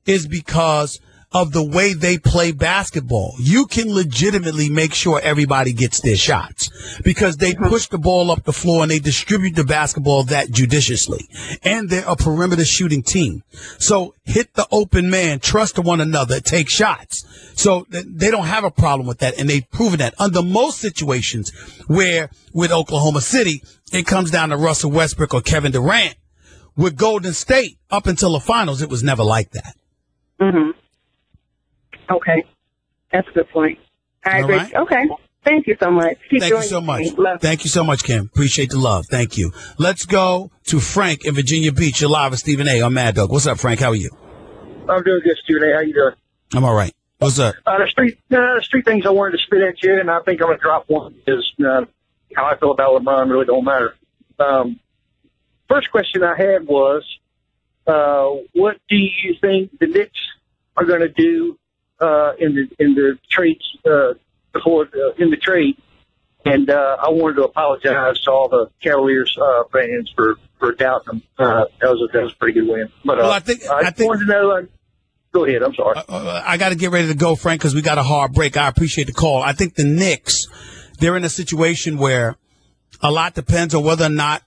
is because of the way they play basketball. You can legitimately make sure everybody gets their shots because they push the ball up the floor and they distribute the basketball that judiciously. And they're a perimeter shooting team. So hit the open man, trust one another, take shots. So they don't have a problem with that, and they've proven that. Under most situations where with Oklahoma City, it comes down to Russell Westbrook or Kevin Durant. With Golden State, up until the finals, it was never like that. Mm-hmm. Okay. That's a good point. I agree. Right. Okay. Thank you so much. Thank you so much. Thank you so much, Kim. Appreciate the love. Thank you. Let's go to Frank in Virginia Beach. You're live with Stephen A. on Mad Dog. What's up, Frank? How are you? I'm doing good, Stephen A. How you doing? I'm all right. What's up? There's three things I wanted to spit at you, and I think I'm going to drop one because how I feel about LeBron really don't matter. First question I had was, what do you think the Knicks are going to do in the trades in the trade? And I wanted to apologize to all the Cavaliers fans for doubting them. That was a pretty good win. But I think wanted to know. Go ahead. I'm sorry. I got to get ready to go, Frank, because we got a hard break. I appreciate the call. I think the Knicks, they're in a situation where a lot depends on whether or not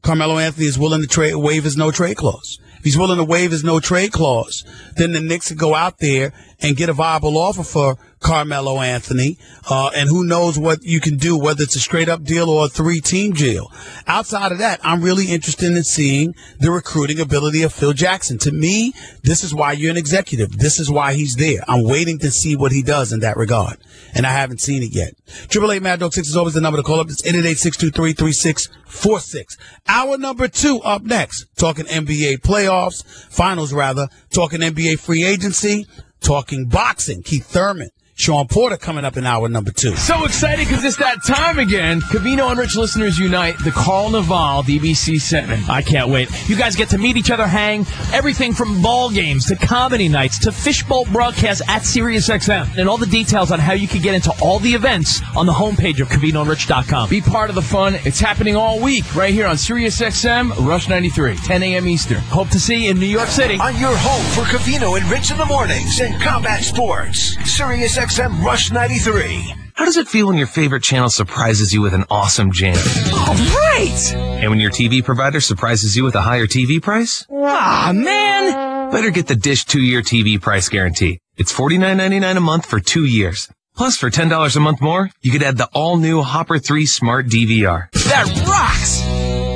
Carmelo Anthony is willing to waive his no-trade clause. If he's willing to waive his no-trade clause, then the Knicks could go out there and get a viable offer for Carmelo Anthony, and who knows what you can do, whether it's a straight-up deal or a three-team deal. Outside of that, I'm really interested in seeing the recruiting ability of Phil Jackson. To me, this is why you're an executive. This is why he's there. I'm waiting to see what he does in that regard, and I haven't seen it yet. 888 Mad Dog 6 is always the number to call up. It's 888-623-3646. Hour number 2 up next, talking NBA playoffs, finals rather, talking NBA free agency, talking boxing. Keith Thurman, Sean Porter coming up in hour number 2. So excited because it's that time again. Covino and Rich listeners unite. The Carl Naval DBC 7. I can't wait. You guys get to meet each other, hang. Everything from ball games to comedy nights to fishbowl broadcasts at SiriusXM. And all the details on how you can get into all the events on the homepage of CovinoandRich.com. Be part of the fun. It's happening all week right here on SiriusXM, Rush 93, 10 a.m. Eastern. Hope to see you in New York City. On your home for Covino and Rich in the mornings and combat sports. SiriusXM Rush 93. How does it feel when your favorite channel surprises you with an awesome jam? All right! And when your TV provider surprises you with a higher TV price? Ah, man! Better get the Dish 2-year TV price guarantee. It's $49.99 a month for 2 years. Plus, for $10 a month more, you could add the all-new Hopper 3 Smart DVR. That rocks!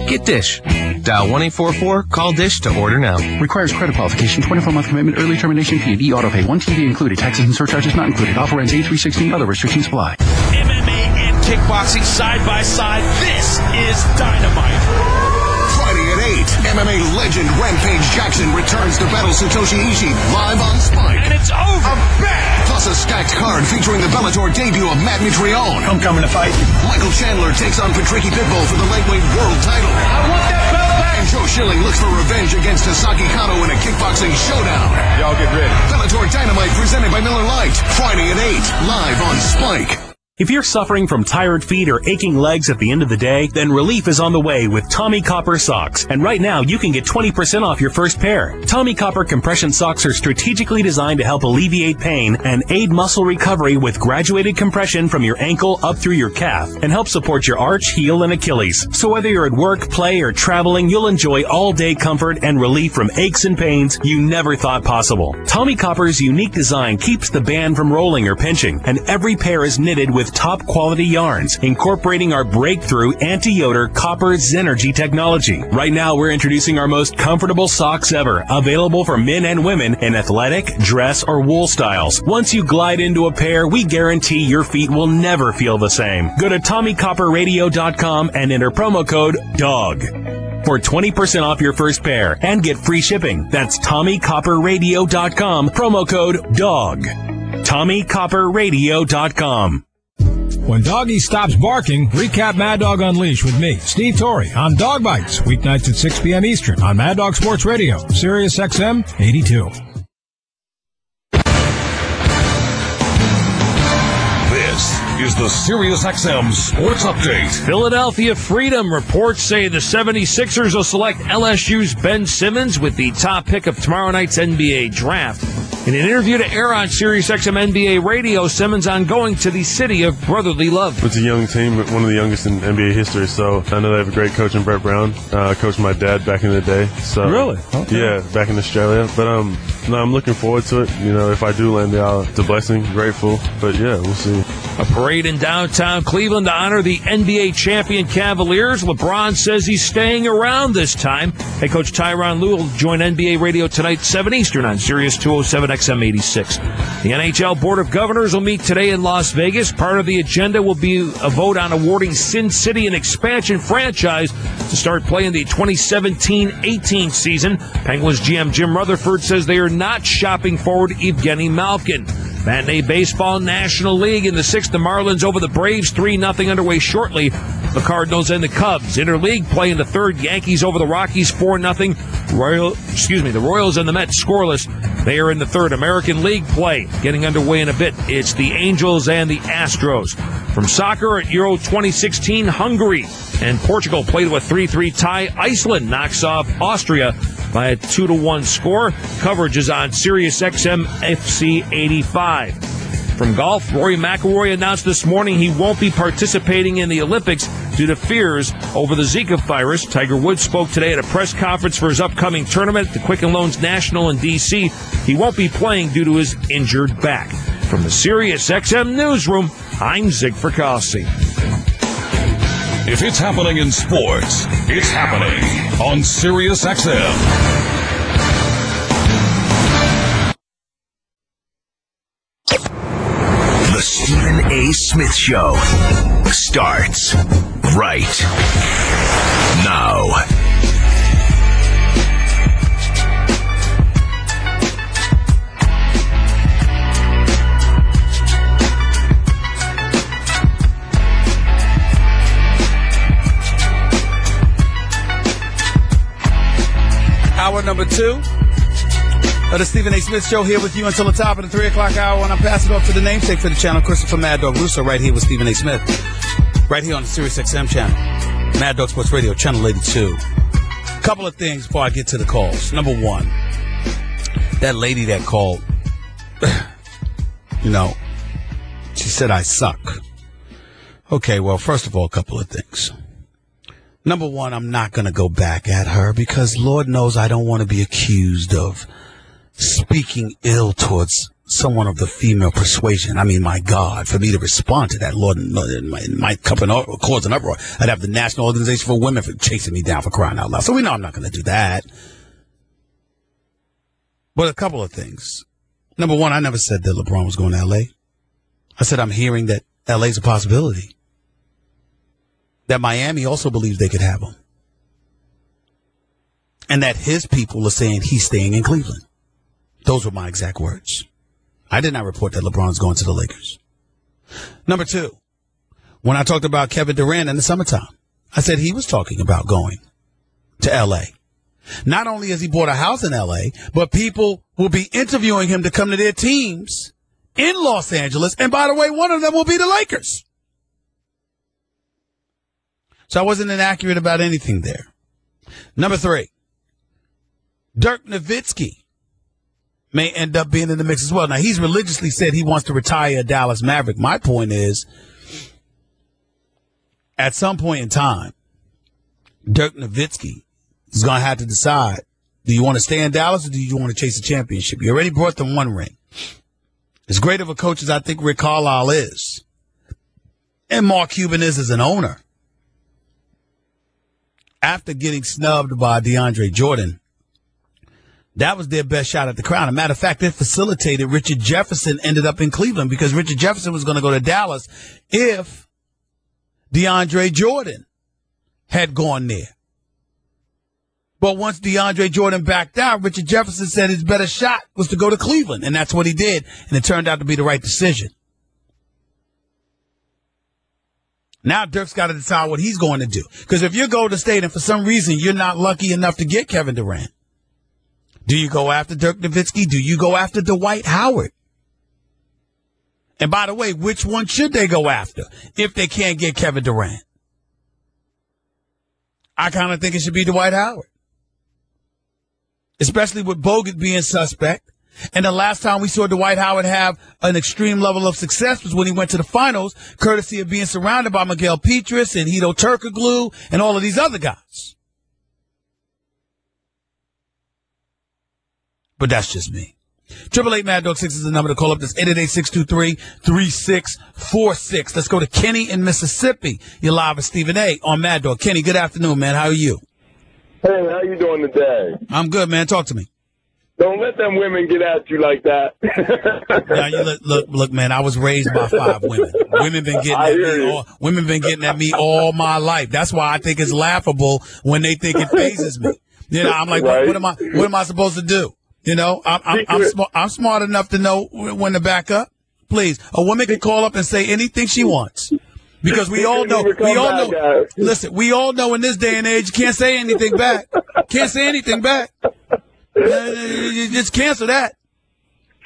Get Dish. Dial 1-844-CALL-DISH to order now. Requires credit qualification, 24-month commitment, early termination fee, and e-autopay. One TV included. Taxes and surcharges not included. Offer ends 8/3/16. Other restrictions apply. MMA and kickboxing side by side. This is Dynamite. Friday at 8, MMA legend Rampage Jackson returns to battle Satoshi Ishii live on Spike. And it's over. I'm back. Plus a stacked card featuring the Bellator debut of Matt Mitrione. I'm coming to fight. Michael Chandler takes on Patricky Pitbull for the lightweight world title. I want that belt back. And Joe Schilling looks for revenge against Hisaki Kano in a kickboxing showdown. Y'all get ready. Bellator Dynamite presented by Miller Lite. Friday at 8, live on Spike. If you're suffering from tired feet or aching legs at the end of the day, then relief is on the way with Tommy Copper socks. And right now, you can get 20% off your first pair. Tommy Copper compression socks are strategically designed to help alleviate pain and aid muscle recovery with graduated compression from your ankle up through your calf and help support your arch, heel, and Achilles. So whether you're at work, play, or traveling, you'll enjoy all-day comfort and relief from aches and pains you never thought possible. Tommy Copper's unique design keeps the band from rolling or pinching, and every pair is knitted with top quality yarns, incorporating our breakthrough anti-odor copper Zenergy technology. Right now, we're introducing our most comfortable socks ever, available for men and women in athletic, dress, or wool styles. Once you glide into a pair, we guarantee your feet will never feel the same. Go to TommyCopperRadio.com and enter promo code DOG for 20% off your first pair and get free shipping. That's TommyCopperRadio.com, promo code DOG. TommyCopperRadio.com. When Doggy stops barking, recap Mad Dog Unleashed with me, Steve Torrey, on Dog Bites, weeknights at 6 p.m. Eastern on Mad Dog Sports Radio, Sirius XM 82. This is the SiriusXM Sports Update. Philadelphia Freedom reports say the 76ers will select LSU's Ben Simmons with the top pick of tomorrow night's NBA draft. In an interview to air on SiriusXM NBA Radio, Simmons on going to the city of brotherly love. It's a young team, one of the youngest in NBA history, so I know they have a great coach in Brett Brown. Coached my dad back in the day. So really? Okay. Yeah, back in Australia. But no, I'm looking forward to it. You know, if I do land there, it's a blessing, grateful. But yeah, we'll see. A parade in downtown Cleveland to honor the NBA champion Cavaliers. LeBron says he's staying around this time. Head coach Tyronn Lue will join NBA Radio tonight, 7 Eastern on Sirius 207 XM 86. The NHL Board of Governors will meet today in Las Vegas. Part of the agenda will be a vote on awarding Sin City an expansion franchise to start playing the 2017-18 season. Penguins GM Jim Rutherford says they are not shopping forward Evgeny Malkin. Matinee Baseball National League in the 6th, the Marlins over the Braves, 3-0 underway shortly. The Cardinals and the Cubs. Interleague play in the 3rd, Yankees over the Rockies, 4-0. The Royals and the Mets scoreless. They are in the 3rd. American League play getting underway in a bit. It's the Angels and the Astros. From soccer at Euro 2016, Hungary and Portugal play to a 3-3 tie. Iceland knocks off Austria by a 2-1 score. Coverage is on Sirius XM FC 85. From golf, Rory McIlroy announced this morning he won't be participating in the Olympics due to fears over the Zika virus. Tiger Woods spoke today at a press conference for his upcoming tournament at the Quicken Loans National in D.C. He won't be playing due to his injured back. From the Sirius XM newsroom, I'm Zig Fracassi. If it's happening in sports, it's happening on Sirius XM. The Stephen A. Smith Show starts right now. Hour number 2 of the Stephen A. Smith Show, here with you until the top of the 3 o'clock hour when I pass it off to the namesake for the channel, Christopher Mad Dog Russo, right here with Stephen A. Smith, right here on the Sirius XM channel, Mad Dog Sports Radio, channel 82. A couple of things before I get to the calls. Number one, that lady that called, she said I suck. Okay, well, first of all, a couple of things. Number one, I'm not going to go back at her because Lord knows I don't want to be accused of speaking ill towards someone of the female persuasion. I mean, my God, for me to respond to that, Lord, it might cause an uproar. I'd have the National Organization for Women for chasing me down for crying out loud. So we know I'm not going to do that. But a couple of things. Number one, I never said that LeBron was going to L.A. I said I'm hearing that L.A.'s a possibility. That Miami also believes they could have him. And that his people are saying he's staying in Cleveland. Those were my exact words. I did not report that LeBron's going to the Lakers. Number two, when I talked about Kevin Durant in the summertime, I said he was talking about going to L.A. Not only has he bought a house in L.A., but people will be interviewing him to come to their teams in Los Angeles. And by the way, one of them will be the Lakers. So I wasn't inaccurate about anything there. Number 3, Dirk Nowitzki may end up being in the mix as well. Now, he's religiously said he wants to retire a Dallas Maverick. My point is, at some point in time, Dirk Nowitzki is going to have to decide, do you want to stay in Dallas or do you want to chase a championship? You already brought them one ring. As great of a coach as I think Rick Carlisle is, and Mark Cuban is as an owner, after getting snubbed by DeAndre Jordan, that was their best shot at the crown. As a matter of fact, it facilitated Richard Jefferson ended up in Cleveland because Richard Jefferson was going to go to Dallas if DeAndre Jordan had gone there. But once DeAndre Jordan backed out, Richard Jefferson said his better shot was to go to Cleveland, and that's what he did, and it turned out to be the right decision. Now Dirk's got to decide what he's going to do. Because if you're Golden State and for some reason you're not lucky enough to get Kevin Durant, do you go after Dirk Nowitzki? Do you go after Dwight Howard? And by the way, which one should they go after if they can't get Kevin Durant? I kind of think it should be Dwight Howard. Especially with Bogut being suspect. And the last time we saw Dwight Howard have an extreme level of success was when he went to the finals, courtesy of being surrounded by Miguel Petrus and Hito Turkoglu and all of these other guys. But that's just me. 888-MAD-DOG 6 is the number to call up. That's 888-623-3646. Let's go to Kenny in Mississippi. You're live with Stephen A. on Mad Dog. Kenny, good afternoon, man. How are you? Hey, how you doing today? I'm good, man. Talk to me. Don't let them women get at you like that. Now, you look, man. I was raised by 5 women. Women been getting at me all my life. That's why I think it's laughable when they think it phases me. You know, I'm like, right? what am I supposed to do? You know, I'm smart enough to know when to back up. Please, a woman can call up and say anything she wants. Because we all know, listen, we all know in this day and age, you can't say anything back. Can't say anything back. You just cancel that.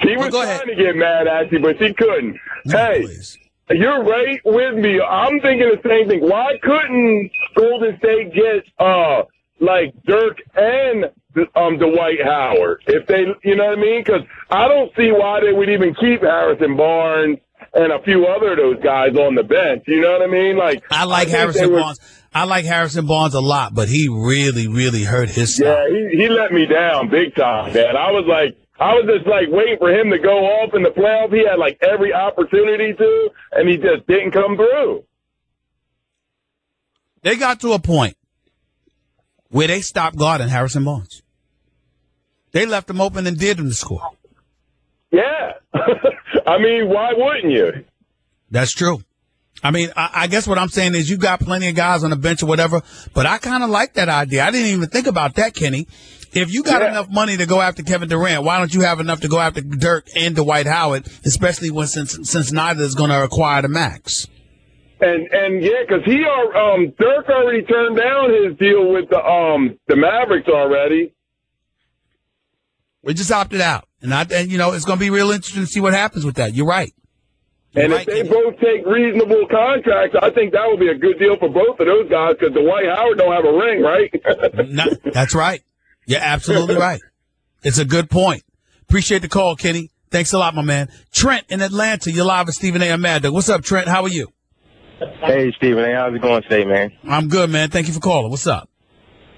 She was trying to get mad at you, but she couldn't. No, hey, please. You're right with me. I'm thinking the same thing. Why couldn't Golden State get, like Dirk and Dwight Howard? If they, you know what I mean? Because I don't see why they would even keep Harrison Barnes and a few other of those guys on the bench. You know what I mean? Like I like Harrison Barnes. I like Harrison Barnes a lot, but he really, really hurt his side. Yeah, he let me down big time, man. I was just like waiting for him to go off in the playoffs. He had like every opportunity to, and he just didn't come through. They got to a point where they stopped guarding Harrison Barnes. They left him open and did him to score. Yeah. I mean, why wouldn't you? That's true. I mean, I guess what I'm saying is you got plenty of guys on the bench or whatever, but I kind of like that idea. I didn't even think about that, Kenny. If you got enough money to go after Kevin Durant, why don't you have enough to go after Dirk and Dwight Howard, especially since neither is going to acquire the max? And yeah, because Dirk already turned down his deal with the Mavericks already. We just opted out, and you know it's going to be real interesting to see what happens with that. You're right. And if they both take reasonable contracts, I think that would be a good deal for both of those guys because Dwight Howard don't have a ring, right? That's right. You're absolutely right. It's a good point. Appreciate the call, Kenny. Thanks a lot, my man. Trent in Atlanta, you're live with Stephen A. on Mad Dog. What's up, Trent? How are you? Hey, Stephen A. How's it going today, man? I'm good, man. Thank you for calling. What's up?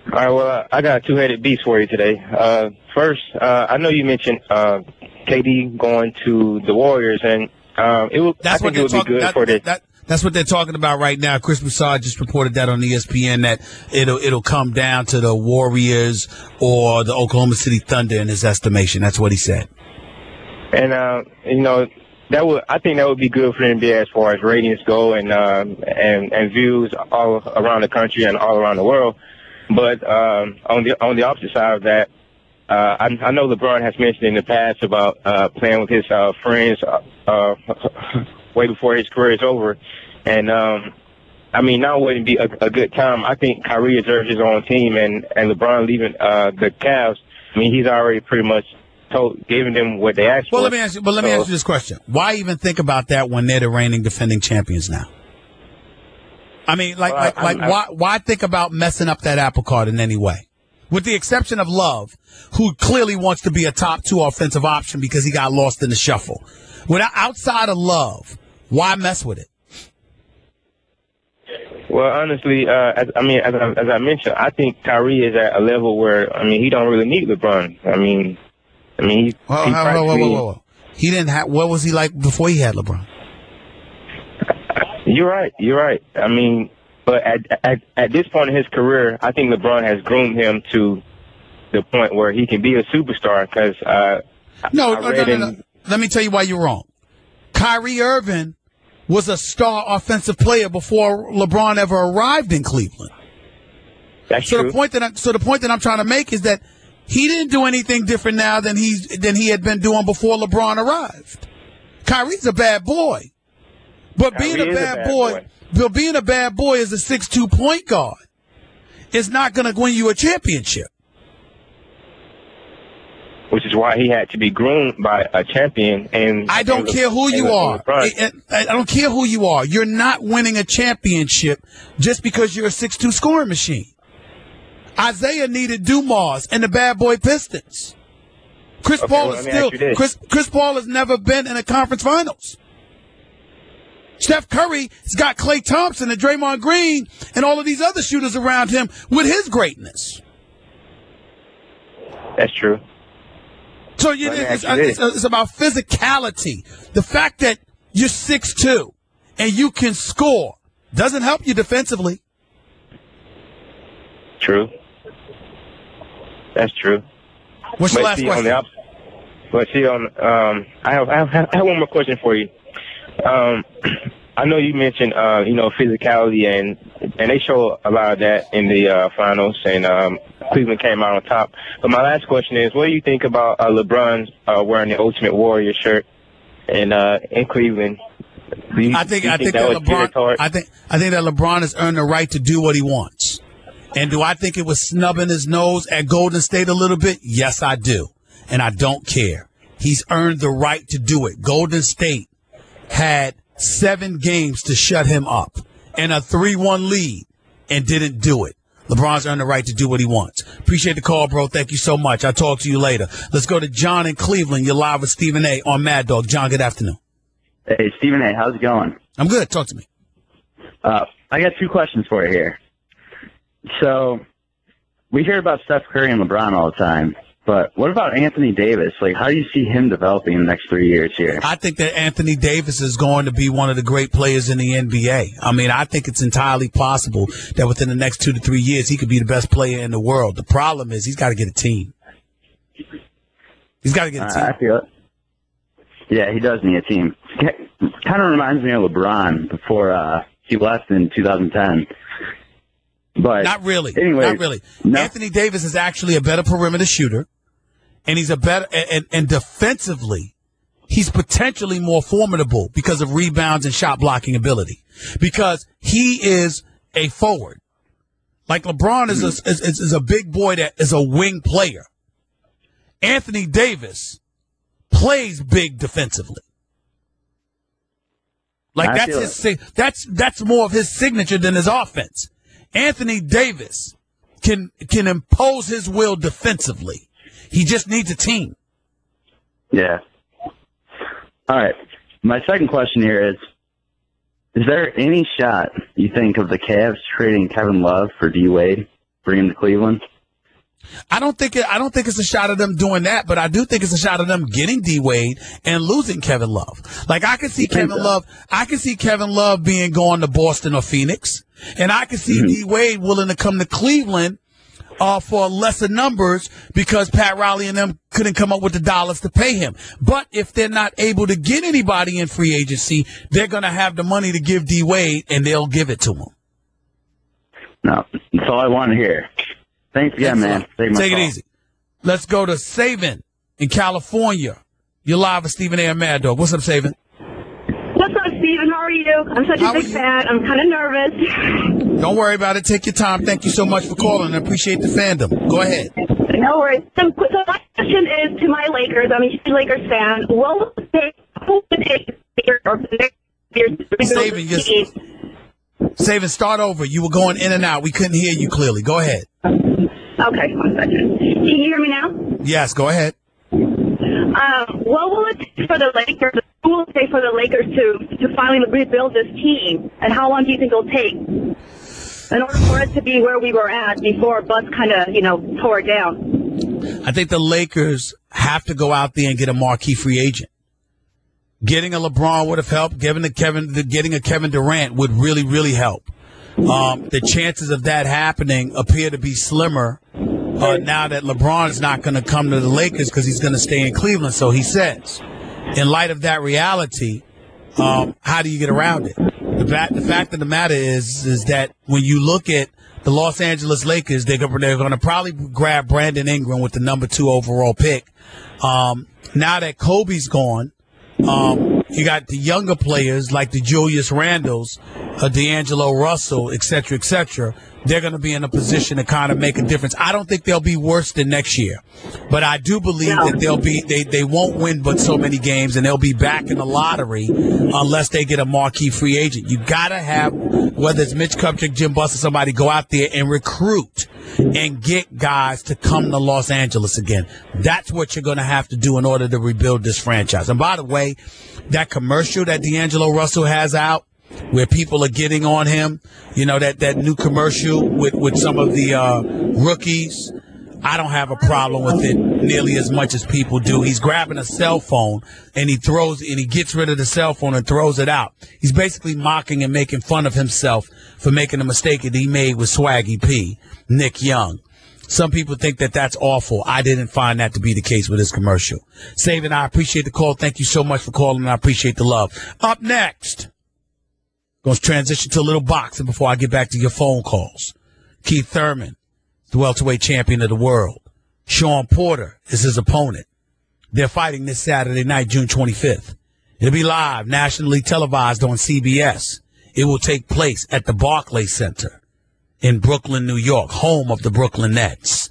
All right, well, I got a two-headed beast for you today. First, I know you mentioned KD going to the Warriors, and I think it would be good for this. That's what they're talking about right now. Chris Broussard just reported that on ESPN that it'll come down to the Warriors or the Oklahoma City Thunder in his estimation. That's what he said. And you know, I think that would be good for the NBA as far as ratings go and views all around the country and all around the world. But on the opposite side of that, I know LeBron has mentioned in the past about playing with his friends way before his career is over. And, I mean, now wouldn't be a good time. I think Kyrie deserves his own team, and LeBron leaving the Cavs, I mean, he's already pretty much giving them what they asked for. Let me ask you this question. Why even think about that when they're the reigning defending champions now? I mean, why think about messing up that apple cart in any way? With the exception of Love, who clearly wants to be a top 2 offensive option because he got lost in the shuffle. Outside of Love, why mess with it? Well, honestly, as I mentioned, I think Kyrie is at a level where he don't really need LeBron. Whoa. He didn't have. What was he like before he had LeBron? You're right. But at this point in his career, I think LeBron has groomed him to the point where he can be a superstar. Because no. Let me tell you why you're wrong. Kyrie Irving was a star offensive player before LeBron ever arrived in Cleveland. That's true. The point that I'm trying to make is that he didn't do anything different now than he had been doing before LeBron arrived. Kyrie's a bad boy, but being a bad boy as a 6'2" point guard is not going to win you a championship. Which is why he had to be groomed by a champion. And I don't care who you are. I don't care who you are. You're not winning a championship just because you're a 6'2" scoring machine. Isaiah needed Dumas and the bad boy Pistons. Chris Paul has never been in a conference finals. Steph Curry has got Klay Thompson and Draymond Green and all of these other shooters around him with his greatness. That's true. So it's about physicality. The fact that you're 6'2" and you can score doesn't help you defensively. True. That's true. What's your last question? I have one more question for you. I know you mentioned physicality and they show a lot of that in the finals, and Cleveland came out on top. But my last question is, what do you think about LeBron wearing the Ultimate Warrior shirt in Cleveland? I think that LeBron has earned the right to do what he wants. And do I think it was snubbing his nose at Golden State a little bit? Yes, I do. And I don't care. He's earned the right to do it. Golden State had 7 games to shut him up and a 3-1 lead and didn't do it. LeBron's earned the right to do what he wants. Appreciate the call, bro. Thank you so much. I'll talk to you later. Let's go to John in Cleveland. You're live with Stephen A. on Mad Dog. John, good afternoon. Hey, Stephen A., how's it going? I'm good. Talk to me. I got 2 questions for you here. So, we hear about Steph Curry and LeBron all the time, but what about Anthony Davis? How do you see him developing in the next 3 years here? I think that Anthony Davis is going to be one of the great players in the NBA. I think it's entirely possible that within the next 2 to 3 years, he could be the best player in the world. The problem is he's got to get a team. He's got to get a team. I feel it. Yeah, he does need a team. Kind of reminds me of LeBron before he left in 2010. But not really. Anyway, not really. No. Anthony Davis is actually a better perimeter shooter, and he's a better and defensively, he's potentially more formidable because of rebounds and shot blocking ability. Because he is a forward, like LeBron is a big boy that is a wing player. Anthony Davis plays big defensively. That's more of his signature than his offense. Anthony Davis can impose his will defensively. He just needs a team. Yeah. All right. My second question here is there any shot you think of the Cavs trading Kevin Love for D Wade, bringing him to Cleveland? I don't think it's a shot of them doing that, but I do think it's a shot of them getting D Wade and losing Kevin Love. I can see Kevin Love being gone to Boston or Phoenix, and I can see D Wade willing to come to Cleveland for lesser numbers because Pat Riley and them couldn't come up with the dollars to pay him. But if they're not able to get anybody in free agency, they're going to have the money to give D Wade, and they'll give it to him. No, that's all I want to hear. Thanks again, man. Take it easy. Let's go to Saban in California. You're live with Stephen A. and Mad Dog. What's up, Saban? What's up, Stephen? How are you? I'm such a big fan. I'm kind of nervous. Don't worry about it. Take your time. Thank you so much for calling. I appreciate the fandom. Go ahead. No worries. So my question is to my Lakers. I'm a huge Lakers fan. Who would take or Saban, Saban, start over. You were going in and out. We couldn't hear you clearly. Go ahead. Okay, 1 second. Can you hear me now? Yes, go ahead. What will it take for the Lakers? Who will it take for the Lakers to finally rebuild this team? And how long do you think it'll take in order for it to be where we were at before Bus kind of, tore it down? I think the Lakers have to go out there and get a marquee free agent. Getting a LeBron would have helped. Getting a Kevin Durant would really, really help. The chances of that happening appear to be slimmer now that LeBron is not going to come to the Lakers because he's going to stay in Cleveland, so he says. In light of that reality, how do you get around it? The fact of the matter is that when you look at the Los Angeles Lakers, they're going to probably grab Brandon Ingram with the number 2 overall pick. Now that Kobe's gone, you got the younger players like the Julius Randles, D'Angelo Russell, et cetera, they're going to be in a position to kind of make a difference. I don't think they'll be worse than next year, but I do believe that they won't win but so many games, and they'll be back in the lottery unless they get a marquee free agent. You got to have, whether it's Mitch Kupchak, Jim Buss, or somebody, go out there and recruit and get guys to come to Los Angeles again. That's what you're going to have to do in order to rebuild this franchise. And by the way, that commercial that D'Angelo Russell has out, where people are getting on him, that new commercial with some of the rookies, I don't have a problem with it nearly as much as people do. He's grabbing a cell phone and he gets rid of the cell phone and throws it out. He's basically mocking and making fun of himself for making a mistake that he made with Swaggy P, Nick Young. Some people think that that's awful. I didn't find that to be the case with this commercial. Saban, I appreciate the call. Thank you so much for calling, and I appreciate the love. Up next, going to transition to a little boxing before I get back to your phone calls. Keith Thurman, the welterweight champion of the world. Sean Porter is his opponent. They're fighting this Saturday night, June 25th. It'll be live, nationally televised on CBS. It will take place at the Barclays Center in Brooklyn, New York, home of the Brooklyn Nets.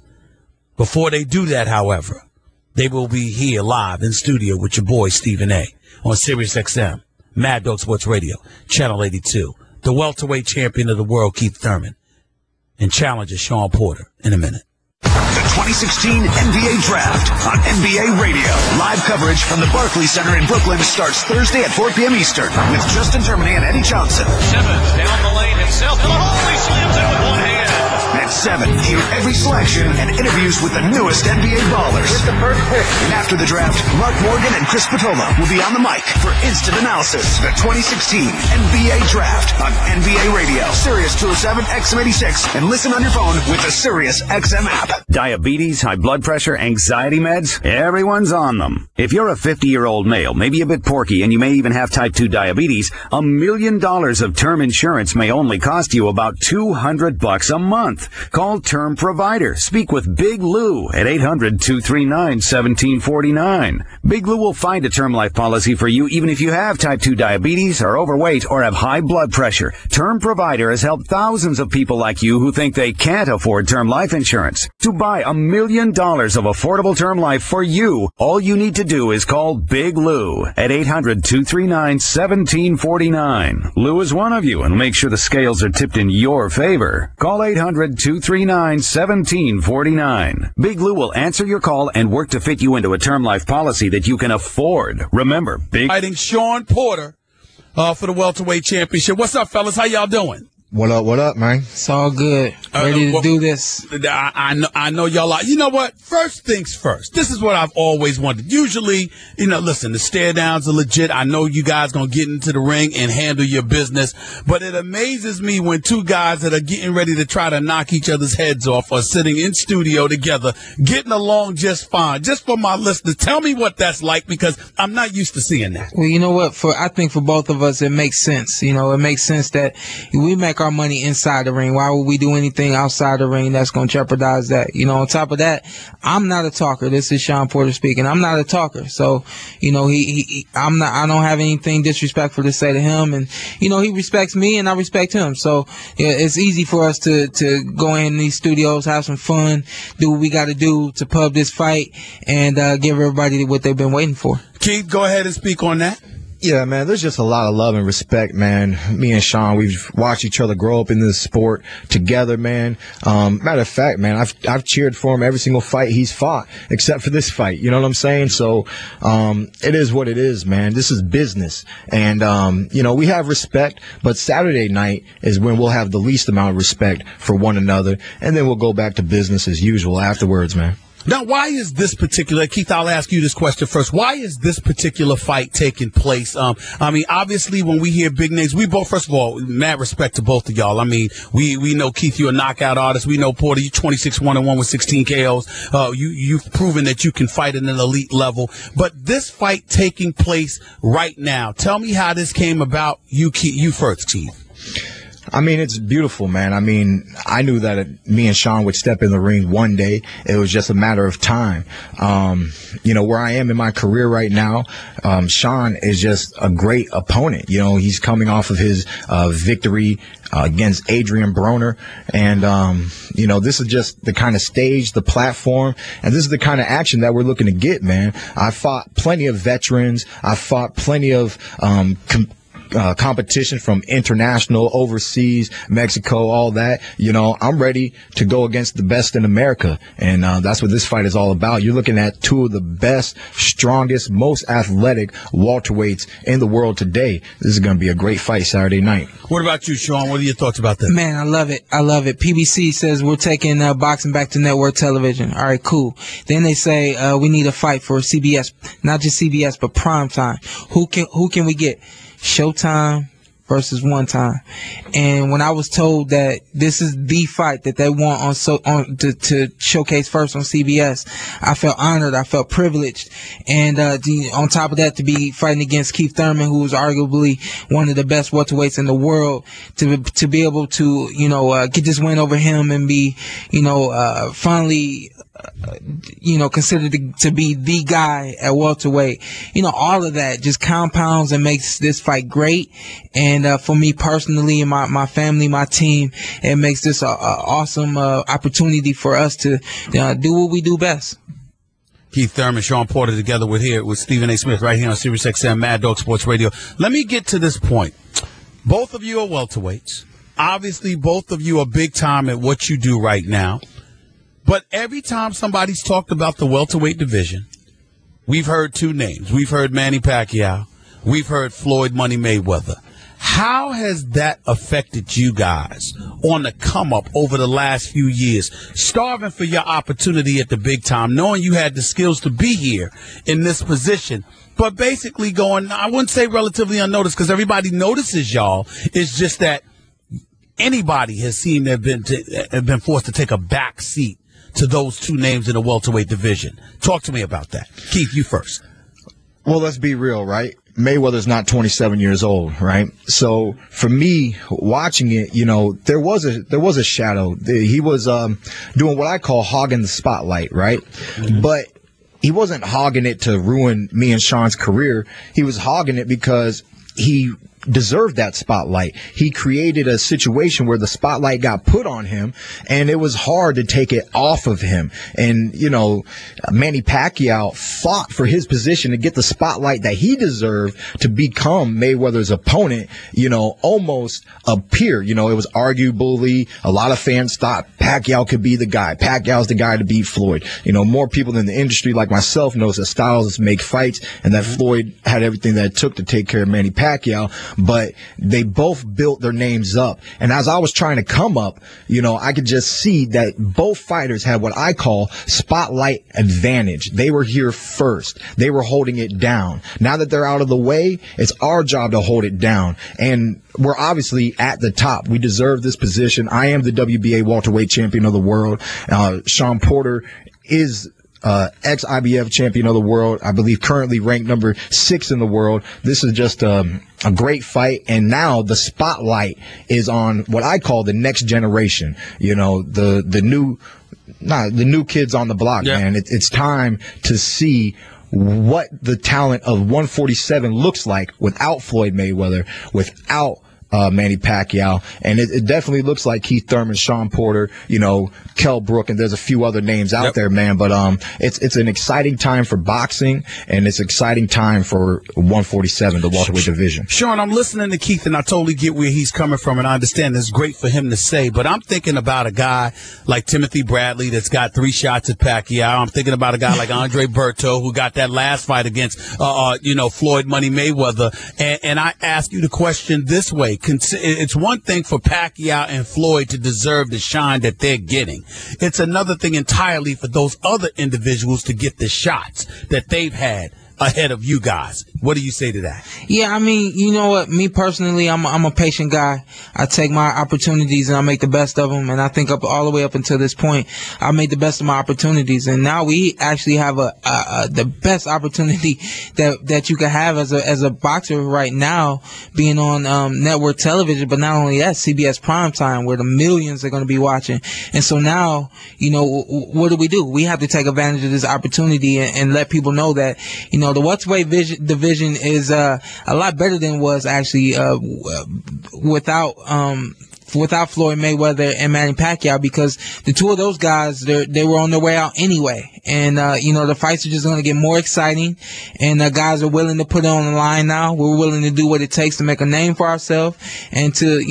Before they do that, however, they will be here live in studio with your boy Stephen A. on Sirius XM. Mad Dog Sports Radio, Channel 82. The welterweight champion of the world, Keith Thurman, and challenger Sean Porter in a minute. The 2016 NBA Draft on NBA Radio. Live coverage from the Barclays Center in Brooklyn starts Thursday at 4 p.m. Eastern with Justin Termini and Eddie Johnson. Simmons down the lane himself. To the hole, he slams it with one hand. At 7, hear every selection and interviews with the newest NBA ballers. With the first pick. And after the draft, Mark Morgan and Chris Patola will be on the mic for instant analysis. The 2016 NBA Draft on NBA Radio. Sirius 207 XM86. And listen on your phone with the Sirius XM app. Diabetes, high blood pressure, anxiety meds, everyone's on them. If you're a 50-year-old male, maybe a bit porky, and you may even have type 2 diabetes, $1 million of term insurance may only cost you about $200 a month. Call Term Provider. Speak with Big Lou at 800-239-1749. Big Lou will find a term life policy for you even if you have type 2 diabetes, are overweight, or have high blood pressure. Term Provider has helped thousands of people like you who think they can't afford term life insurance. To buy $1 million of affordable term life for you, all you need to do is call Big Lou at 800-239-1749. Lou is one of you and will make sure the scales are tipped in your favor. Call 800-239-1749. Big Lou will answer your call and work to fit you into a term life policy that you can afford. Remember, Fighting Sean Porter for the welterweight championship. What's up, fellas? How y'all doing? What up, man? It's all good. Ready to do this. I know y'all are. You know what? First things first. This is what I've always wanted. Usually, listen, the stare downs are legit. I know you guys going to get into the ring and handle your business. But it amazes me when two guys that are getting ready to try to knock each other's heads off are sitting in studio together, getting along just fine. Just for my listeners, tell me what that's like, because I'm not used to seeing that. Well, you know what? I think for both of us, it makes sense. It makes sense that we make our money inside the ring. Why would we do anything outside the ring that's going to jeopardize that? On top of that, I'm not a talker. This is Sean Porter speaking. I'm not a talker. So, I don't have anything disrespectful to say to him, and, he respects me and I respect him. So yeah, it's easy for us to go in these studios, have some fun, do what we got to do to pub this fight and give everybody what they've been waiting for. Keith, go ahead and speak on that. Yeah, man, there's just a lot of love and respect, man. Me and Sean, we've watched each other grow up in this sport together, man. Matter of fact, man, I've cheered for him every single fight he's fought, except for this fight. You know what I'm saying? So, it is what it is, man. This is business. And, we have respect, but Saturday night is when we'll have the least amount of respect for one another. And then we'll go back to business as usual afterwards, man. Now, why is this particular, Keith, I'll ask you this question first. Why is this particular fight taking place? Obviously, when we hear big names, we both, first of all, mad respect to both of y'all. I mean, we know, Keith, you're a knockout artist. We know, Porter, you're 26-1-1 with 16 KOs. You've proven that you can fight at an elite level. But this fight taking place right now, tell me how this came about. You first, Keith. I mean, it's beautiful, man. I mean, I knew that me and Sean would step in the ring one day. It was just a matter of time. Where I am in my career right now, Sean is just a great opponent. He's coming off of his victory against Adrian Broner. And, this is just the kind of stage, the platform, and this is the kind of action that we're looking to get, man. I fought plenty of veterans. I fought plenty of competition from international, overseas, Mexico, all that. I'm ready to go against the best in America. And that's what this fight is all about. You're looking at two of the best, strongest, most athletic welterweights in the world today. This is going to be a great fight Saturday night. What about you, Sean? What are your thoughts about that? Man, I love it. PBC says we're taking boxing back to network television. All right, cool. Then they say we need a fight for CBS, not just CBS, but prime time. Who can we get? Showtime versus One Time. And when I was told that this is the fight that they want to showcase first on CBS, I felt honored. I felt privileged. And on top of that, to be fighting against Keith Thurman, who is arguably one of the best welterweights in the world, to be able to get this win over him and be finally considered to be the guy at welterweight. All of that just compounds and makes this fight great. And for me personally and my family, my team, it makes this a awesome opportunity for us to do what we do best. Keith Thurman, Sean Porter together with Stephen A. Smith right here on Sirius XM Mad Dog Sports Radio. Let me get to this point. Both of you are welterweights. Obviously, both of you are big time at what you do right now. But every time somebody's talked about the welterweight division, we've heard two names. We've heard Manny Pacquiao. We've heard Floyd Money Mayweather. How has that affected you guys on the come up over the last few years, starving for your opportunity at the big time, knowing you had the skills to be here in this position, but basically going, I wouldn't say relatively unnoticed because everybody notices y'all. It's just that anybody has seemed to have been forced to take a back seat to those two names in the welterweight division. Talk to me about that. Keith, you first. Well, let's be real, right? Mayweather's not 27 years old, right? So for me, watching it, there was a shadow. He was doing what I call hogging the spotlight, right? Mm-hmm. But he wasn't hogging it to ruin me and Sean's career. He was hogging it because he deserved that spotlight. He created a situation where the spotlight got put on him, and it was hard to take it off of him. And, Manny Pacquiao fought for his position to get the spotlight that he deserved to become Mayweather's opponent, almost a peer. It was arguably a lot of fans thought Pacquiao could be the guy. Pacquiao's the guy to beat Floyd. More people in the industry like myself knows that styles make fights and that Floyd had everything that it took to take care of Manny Pacquiao. But they both built their names up. And as I was trying to come up, I could just see that both fighters had what I call spotlight advantage. They were here first. They were holding it down. Now that they're out of the way, it's our job to hold it down. And we're obviously at the top. We deserve this position. I am the WBA welterweight champion of the world. Sean Porter is ex-IBF champion of the world, I believe currently ranked number 6 in the world. This is just a great fight, and now the spotlight is on what I call the next generation. The new kids on the block, yeah. Man. It's time to see what the talent of 147 looks like without Floyd Mayweather, without Manny Pacquiao. And it definitely looks like Keith Thurman, Sean Porter, Kell Brook, and there's a few other names out there, man. But it's an exciting time for boxing, and it's an exciting time for 147, the welterweight division. Sean, I'm listening to Keith, and I totally get where he's coming from, and I understand it's great for him to say, but I'm thinking about a guy like Timothy Bradley that's got 3 shots at Pacquiao. I'm thinking about a guy like Andre Berto, who got that last fight against, Floyd Money Mayweather. And I ask you the question this way. It's one thing for Pacquiao and Floyd to deserve the shine that they're getting. It's another thing entirely for those other individuals to get the shots that they've had ahead of you guys. What do you say to that? Yeah, I mean, you know what? Me personally, I'm a patient guy. I take my opportunities and I make the best of them. And I think all the way up until this point, I made the best of my opportunities. And now we actually have the best opportunity that you can have as a boxer right now, being on network television. But not only that, CBS primetime, where the millions are going to be watching. And so now, what do? We have to take advantage of this opportunity and let people know that, the welterweight division is a lot better than it was actually without Floyd Mayweather and Manny Pacquiao, because the two of those guys, they were on their way out anyway. And, the fights are just going to get more exciting, and guys are willing to put it on the line now. We're willing to do what it takes to make a name for ourselves and to,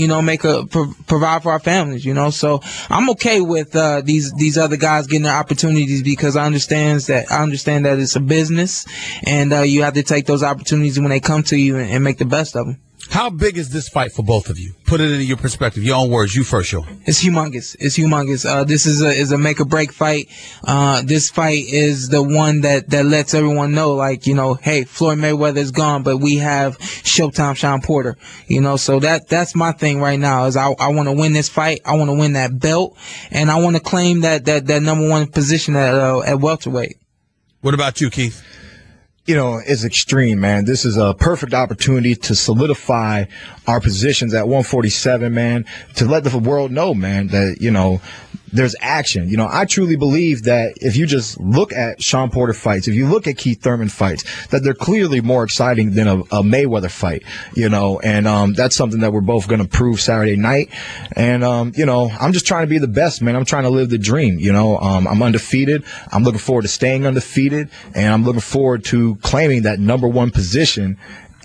provide for our families, So I'm okay with, these other guys getting their opportunities, because I understand that it's a business, and, you have to take those opportunities when they come to you and make the best of them. How big is this fight for both of you? Put it into your perspective, your own words. You first, Sean. It's humongous. This is a make or break fight. This fight is the one that lets everyone know, hey, Floyd Mayweather is gone, but we have Showtime Sean Porter. So that's my thing right now. Is I want to win this fight. I want to win that belt, and I want to claim that number 1 position at welterweight. What about you, Keith? It's extreme, man. This is a perfect opportunity to solidify our positions at 147, man, to let the world know, man, that, there's action. I truly believe that if you just look at Sean Porter fights, if you look at Keith Thurman fights, that they're clearly more exciting than a Mayweather fight, and that's something that we're both going to prove Saturday night. And, I'm just trying to be the best, man. I'm trying to live the dream, I'm undefeated. I'm looking forward to staying undefeated, and I'm looking forward to claiming that number 1 position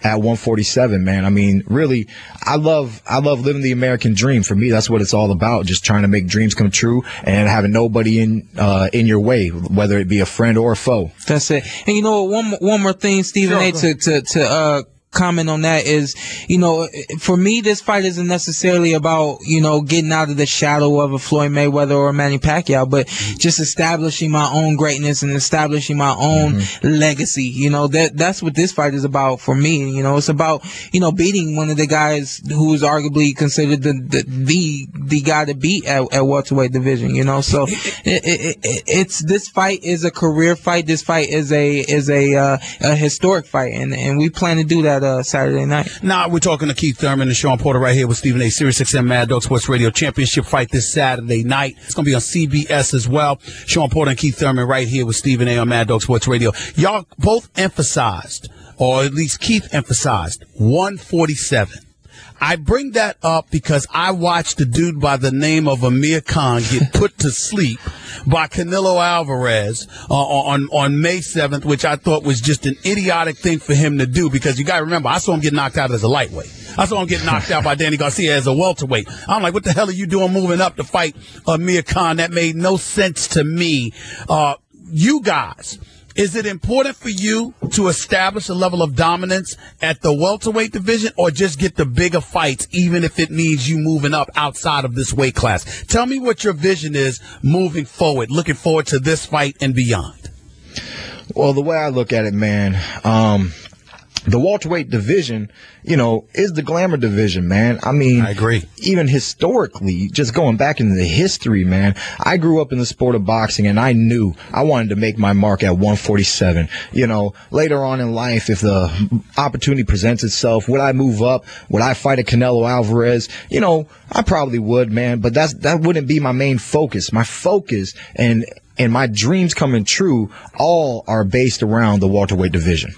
at 147, man. I mean, really, I love living the American dream. For me, that's what it's all about. Just trying to make dreams come true and having nobody in your way, whether it be a friend or a foe. That's it. And one more thing, Stephen A, to comment on that is, for me, this fight isn't necessarily about, getting out of the shadow of a Floyd Mayweather or a Manny Pacquiao, but just establishing my own greatness and establishing my own legacy. That's what this fight is about for me. It's about, beating one of the guys who is arguably considered the guy to beat at welterweight division, So this fight is a career fight. This fight is a historic fight, and we plan to do that Saturday night. Now we're talking to Keith Thurman and Sean Porter right here with Stephen A. Sirius XM Mad Dog Sports Radio championship fight this Saturday night. It's going to be on CBS as well. Sean Porter and Keith Thurman right here with Stephen A. on Mad Dog Sports Radio. Y'all both emphasized, or at least Keith emphasized, 147. I bring that up because I watched a dude by the name of Amir Khan get put to sleep by Canelo Alvarez on May 7th, which I thought was just an idiotic thing for him to do, because you got to remember, I saw him get knocked out as a lightweight. I saw him get knocked out by Danny Garcia as a welterweight. I'm like, what the hell are you doing moving up to fight Amir Khan? That made no sense to me. You guys, is it important for you to establish a level of dominance at the welterweight division, or just get the bigger fights, even if it means you moving up outside of this weight class? Tell me what your vision is moving forward, looking forward to this fight and beyond. Well, the way I look at it, man, the welterweight division, is the glamour division, man. I mean, I agree. Even historically, just going back into the history, man, I grew up in the sport of boxing, and I knew I wanted to make my mark at 147. Later on in life, if the opportunity presents itself, would I move up? Would I fight a Canelo Alvarez? I probably would, man, but that wouldn't be my main focus. My focus and my dreams coming true all are based around the welterweight division.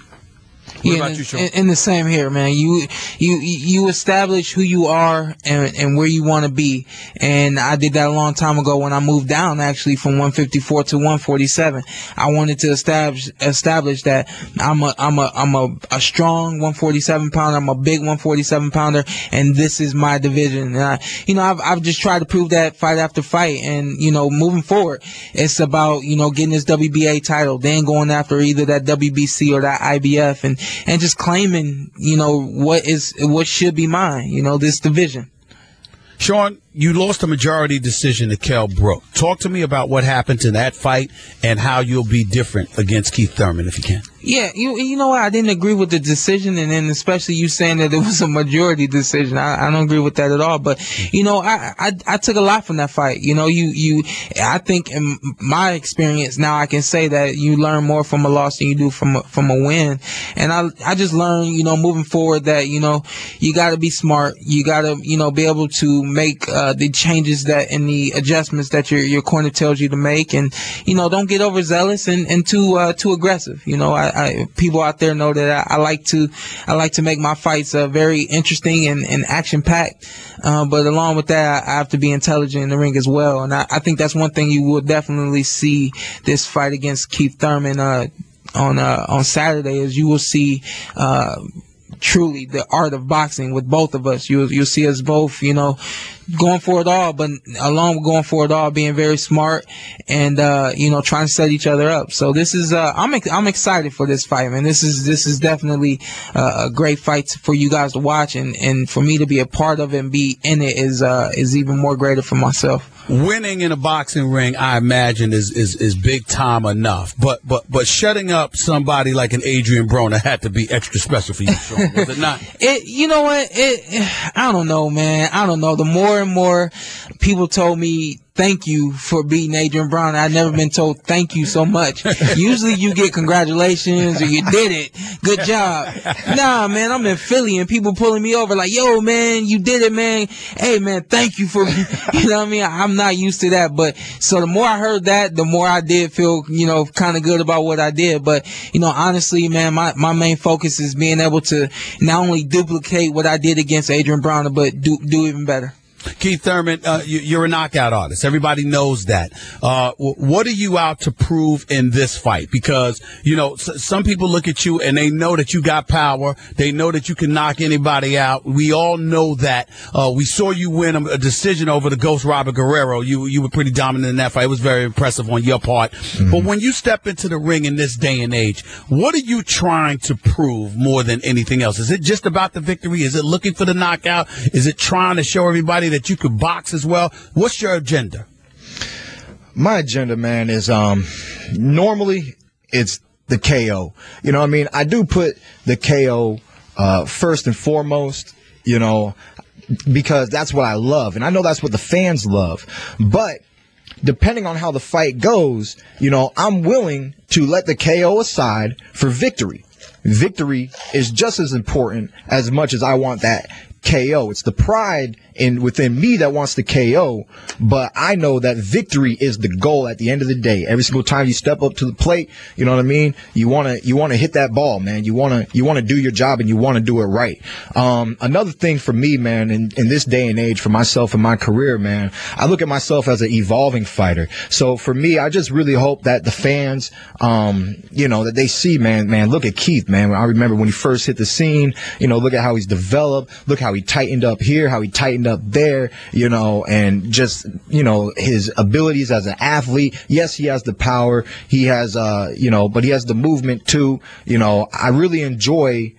What about you, Sean? In the same here, man. You establish who you are and where you want to be, and I did that a long time ago when I moved down, actually, from 154 to 147. I wanted to establish that I'm a strong 147 pounder. I'm a big 147 pounder, and this is my division. And I've just tried to prove that fight after fight, and moving forward, it's about getting this WBA title, then going after either that WBC or that IBF, and just claiming what should be mine, this division. Sean, you lost a majority decision to Kell Brook. Talk to me about what happened in that fight and how you'll be different against Keith Thurman, if you can. Yeah, you know what? I didn't agree with the decision, and then especially you saying that it was a majority decision. I don't agree with that at all. But I took a lot from that fight. I think in my experience now, I can say that you learn more from a loss than you do from a win. And I just learned, moving forward that you got to be smart. You got to be able to make the changes that and the adjustments that your corner tells you to make, and don't get overzealous and too aggressive. People out there know that I like to make my fights very interesting and action packed. But along with that, I have to be intelligent in the ring as well. And I think that's one thing you will definitely see this fight against Keith Thurman on Saturday, is you will see truly the art of boxing with both of us. You'll see us both, going for it all, but along with going for it all, being very smart and trying to set each other up. So this is I'm excited for this fight, man. This is definitely a great fight for you guys to watch, and for me to be a part of it and be in it is even more greater for myself. Winning in a boxing ring, I imagine, is big time enough. But shutting up somebody like an Adrian Broner had to be extra special for you, Sean, was it not? You know what? I don't know, man. I don't know. The more and more people told me thank you for beating Adrian Broner, I've never been told thank you so much. Usually you get congratulations or you did it, good job. Nah, man, I'm in Philly and people pulling me over like, yo, man, you did it, man. Hey, man, thank you for, you know what I mean? I'm not used to that. But so the more I heard that, the more I did feel, kind of good about what I did. But, honestly, man, my main focus is being able to not only duplicate what I did against Adrian Broner, but do even better. Keith Thurman, you're a knockout artist. Everybody knows that. What are you out to prove in this fight? Because, some people look at you and they know that you got power. They know that you can knock anybody out. We all know that. We saw you win a decision over the Ghost Robert Guerrero. You were pretty dominant in that fight. It was very impressive on your part. Mm-hmm. But when you step into the ring in this day and age, what are you trying to prove more than anything else? Is it just about the victory? Is it looking for the knockout? Is it trying to show everybody that you could box as well? What's your agenda? My agenda, man, is normally it's the KO. You know what I mean? I do put the KO first and foremost, because that's what I love. And I know that's what the fans love. But depending on how the fight goes, I'm willing to let the KO aside for victory. Victory is just as important as much as I want that KO. It's the pride within me that wants the KO, but I know that victory is the goal at the end of the day. Every single time you step up to the plate, you know what I mean? You want to hit that ball, man. You want to do your job and you want to do it right. Another thing for me, man, in this day and age, for myself and my career, man, I look at myself as an evolving fighter. So for me, I just really hope that the fans, that they see, man, look at Keith, man. I remember when he first hit the scene, look at how he's developed, look how he tightened up here, how he tightened up there, and just, his abilities as an athlete. Yes, he has the power. He has, but he has the movement too. I really enjoy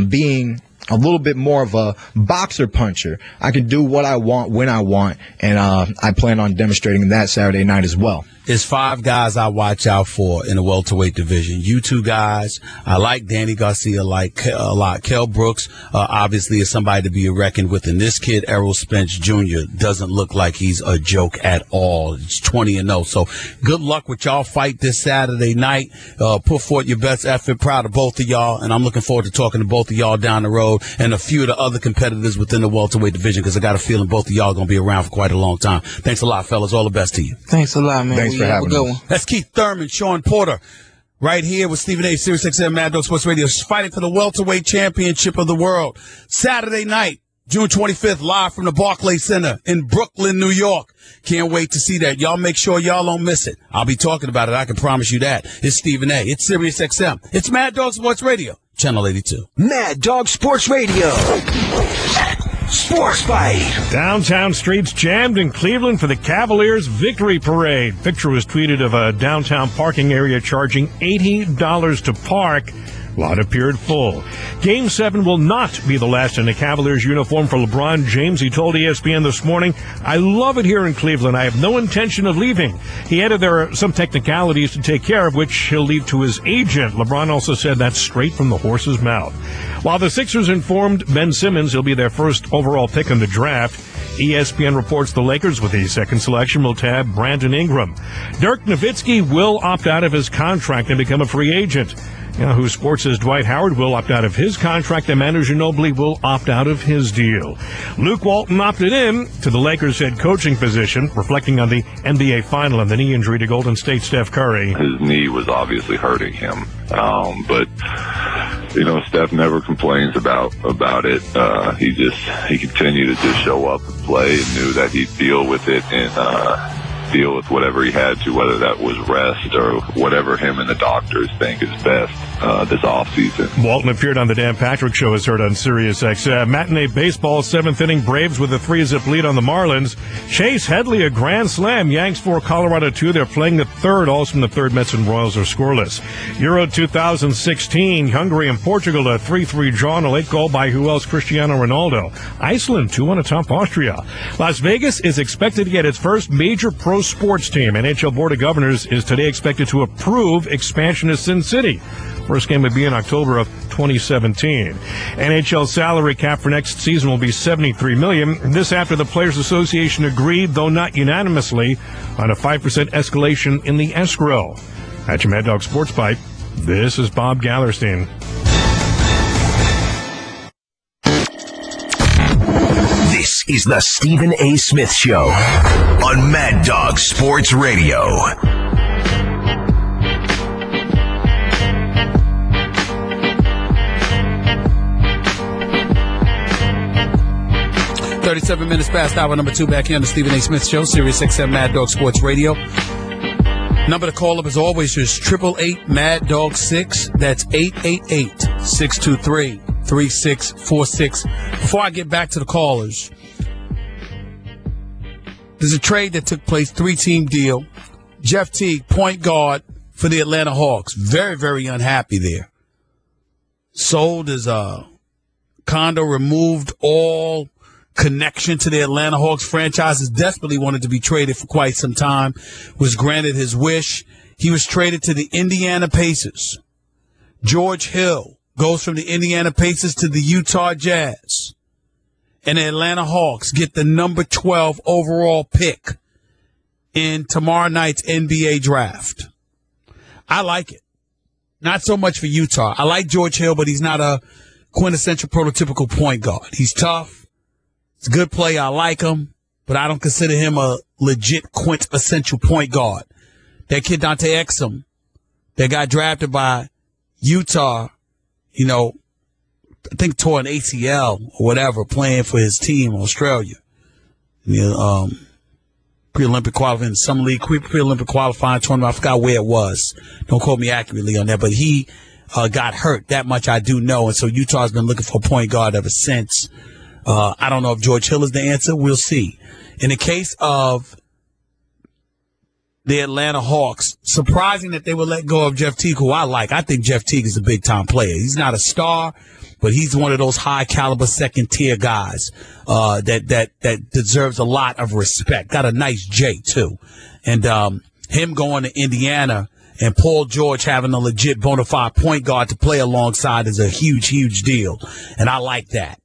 being a little bit more of a boxer puncher. I can do what I want when I want, and I plan on demonstrating that Saturday night as well. There's 5 guys I watch out for in the welterweight division. You 2 guys, I like Danny Garcia a lot. Kell Brooks, obviously, is somebody to be reckoned with. And this kid, Errol Spence Jr., doesn't look like he's a joke at all. He's 20-0. So good luck with y'all fight this Saturday night. Put forth your best effort. Proud of both of y'all. And I'm looking forward to talking to both of y'all down the road and a few of the other competitors within the welterweight division, because I got a feeling both of y'all are going to be around for quite a long time. Thanks a lot, fellas. All the best to you. Thanks a lot, man. Thanks for having us. That's Keith Thurman, Sean Porter. right here with Stephen A. Sirius XM Mad Dog Sports Radio, fighting for the welterweight championship of the world. Saturday night, June 25th, live from the Barclays Center in Brooklyn, New York. Can't wait to see that. Y'all make sure y'all don't miss it. I'll be talking about it. I can promise you that. It's Stephen A. It's Sirius XM. It's Mad Dog Sports Radio, Channel 82. Mad Dog Sports Radio. Sports Fight. Downtown streets jammed in Cleveland for the Cavaliers victory parade. Picture was tweeted of a downtown parking area charging $80 to park. Lot appeared full. Game 7 will not be the last in a Cavaliers uniform for LeBron James. He told ESPN this morning, "I love it here in Cleveland. I have no intention of leaving." He added there are some technicalities to take care of, which he'll leave to his agent. LeBron also said that's straight from the horse's mouth. While the Sixers informed Ben Simmons he'll be their first overall pick in the draft, ESPN reports the Lakers with the second selection will tab Brandon Ingram. Dirk Nowitzki will opt out of his contract and become a free agent. Yahoo Sports says Dwight Howard will opt out of his contract and Manu Ginobili will opt out of his deal. Luke Walton opted in to the Lakers head coaching position, reflecting on the NBA final and the knee injury to Golden State Steph Curry. His knee was obviously hurting him, but Steph never complains about it. He continued to just show up and play and knew that he'd deal with it and deal with whatever he had to, whether that was rest or whatever him and the doctors think is best this offseason. Walton appeared on the Dan Patrick Show, as heard on Sirius XM. Matinee baseball, 7th inning, Braves with a 3-zip lead on the Marlins. Chase Headley, a grand slam. Yanks 4, Colorado 2. They're playing the third. Also from the third, Mets and Royals are scoreless. Euro 2016, Hungary and Portugal, a 3-3 draw, and a late goal by who else? Cristiano Ronaldo. Iceland 2-1 atop Austria. Las Vegas is expected to get its first major pro sports team. NHL Board of Governors is today expected to approve expansion to Sin City. First game would be in October of 2017. NHL salary cap for next season will be $73 million. This after the Players Association agreed, though not unanimously, on a 5% escalation in the escrow. At your Mad Dog Sports Bite, this is Bob Gallerstein. This is the Stephen A. Smith Show on Mad Dog Sports Radio. 37 minutes past hour number 2 back here on the Stephen A. Smith Show, Sirius XM Mad Dog Sports Radio. Number to call up as always is 888 Mad Dog 6. That's 888-623-3646. Before I get back to the callers, there's a trade that took place, 3-team deal. Jeff Teague, point guard for the Atlanta Hawks. Very, very unhappy there. Sold his condo, removed all connection to the Atlanta Hawks franchise. Has desperately wanted to be traded for quite some time. Was granted his wish. He was traded to the Indiana Pacers. George Hill goes from the Indiana Pacers to the Utah Jazz. And the Atlanta Hawks get the number 12 overall pick in tomorrow night's NBA draft. I like it. Not so much for Utah. I like George Hill, but he's not a quintessential prototypical point guard. He's tough. It's a good play. I like him, but I don't consider him a legit quintessential point guard. That kid Dante Exum that got drafted by Utah, I think tore an ACL or whatever, playing for his team, Australia. Pre-Olympic qualifying, Summer League, pre-Olympic qualifying tournament. I forgot where it was. Don't quote me accurately on that, but he got hurt. That much I do know, and so Utah's been looking for a point guard ever since. I don't know if George Hill is the answer. We'll see. In the case of the Atlanta Hawks, surprising that they would let go of Jeff Teague, who I like. I think Jeff Teague is a big-time player. He's not a star, but he's one of those high-caliber second-tier guys that deserves a lot of respect. Got a nice J, too. And him going to Indiana and Paul George having a legit bona fide point guard to play alongside is a huge, huge deal. And I like that.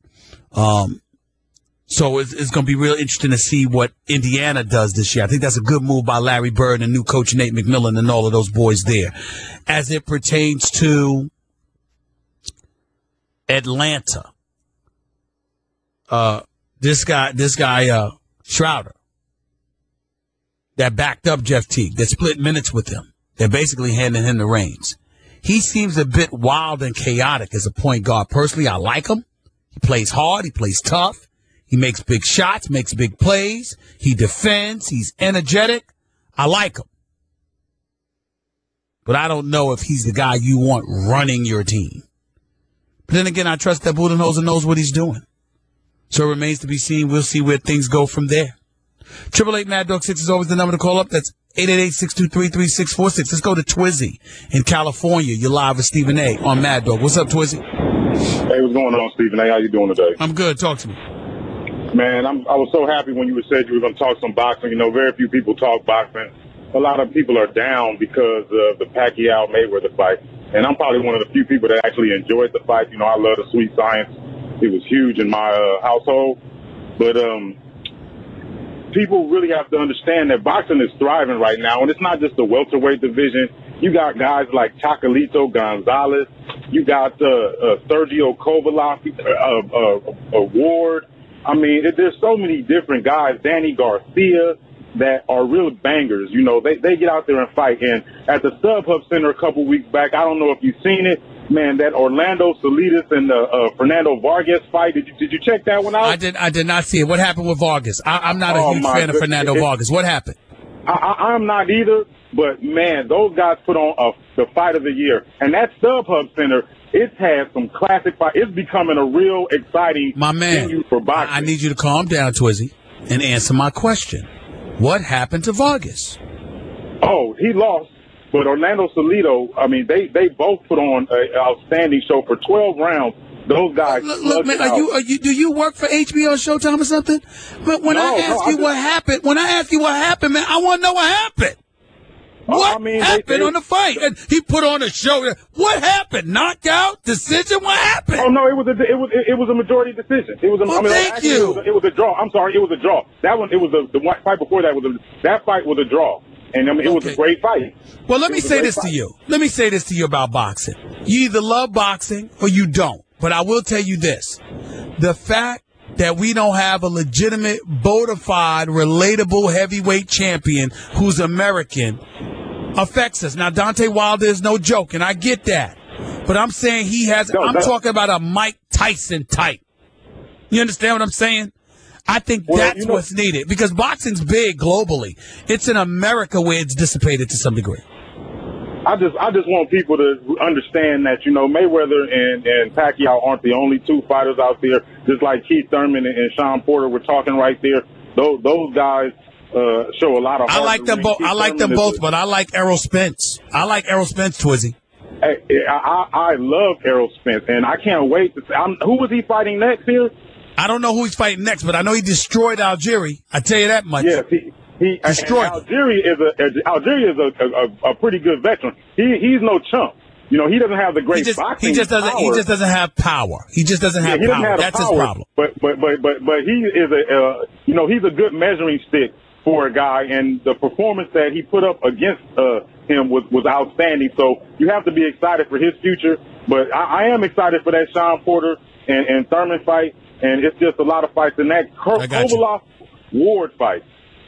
So it's going to be real interesting to see what Indiana does this year. I think that's a good move by Larry Bird and new coach Nate McMillan and all of those boys there. As it pertains to Atlanta, this guy Schroeder, that backed up Jeff Teague, that split minutes with him, they're basically handing him the reins. He seems a bit wild and chaotic as a point guard. Personally, I like him. He plays hard. He plays tough. He makes big shots, makes big plays. He defends. He's energetic. I like him. But I don't know if he's the guy you want running your team. But then again, I trust that Budenholzer knows what he's doing. So it remains to be seen. We'll see where things go from there. 888 Mad Dog 6 is always the number to call up. That's 888-623-3646. Let's go to Twizzy in California. You're live with Stephen A. on Mad Dog. What's up, Twizzy? Hey, what's going on, Stephen A? How you doing today? I'm good. Talk to me. Man, I was so happy when you said you were going to talk some boxing. You know, very few people talk boxing. A lot of people are down because of the Pacquiao-Mayweather fight. And I'm probably one of the few people that actually enjoyed the fight. You know, I love the sweet science. It was huge in my household. But people really have to understand that boxing is thriving right now. And it's not just the welterweight division. You got guys like Chocolito Gonzalez. You got Sergio Kovalev, Ward. I mean, there's so many different guys. Danny Garcia. That are real bangers. You know, they get out there and fight. And at the StubHub Center a couple weeks back, I don't know if you've seen it, man, that Orlando Salinas and the Fernando Vargas fight. Did you check that one out? I did not see it. What happened with Vargas? I'm not a huge fan of Fernando Vargas. What happened? I'm not either. But, man, those guys put on the fight of the year. And that StubHub Center, it's had some classic fight. It's becoming a real exciting venue for boxing. I need you to calm down, Twizzy, and answer my question. What happened to Vargas? Oh, he lost. But Orlando Salido, I mean, they both put on an outstanding show for 12 rounds. Those guys. Look, man, do you work for HBO Showtime or something? But when I ask you what happened, man, I want to know what happened. What happened on the fight? And he put on a show. What happened? Knockout? Decision? What happened? Oh no, it was a majority decision. It was It was a draw. I'm sorry, it was a draw. That one, it was the fight before that that fight was a draw. And I mean, it was a great fight. Well, let me say this to you. Let me say this to you about boxing. You either love boxing or you don't. But I will tell you this: the fact that we don't have a legitimate, bona fide, relatable heavyweight champion who's American affects us. Now, Deontay Wilder is no joke, and I get that. But I'm saying I'm talking about a Mike Tyson type. You understand what I'm saying? I think that's what's needed because boxing's big globally. It's in America where it's dissipated to some degree. I just want people to understand that, you know, Mayweather and Pacquiao aren't the only two fighters out there. Just like Keith Thurman and Sean Porter were talking right there. Those guys show a lot of heart. I like them both. I like them both, but I like Errol Spence. I like Errol Spence, Twizzy. I love Errol Spence, and I can't wait to see. Who was he fighting next here? I don't know who he's fighting next, but I know he destroyed Algieri. I tell you that much. Yes, he destroyed. Algieri is a pretty good veteran. He's no chump. You know, he doesn't have the great boxing. He just doesn't have power. He just doesn't have power. That's his problem. But he is he's a good measuring stick for a guy, and the performance that he put up against him was outstanding. So you have to be excited for his future. But I am excited for that Sean Porter and Thurman fight, and it's just a lot of fights in that Kovalev Ward fight.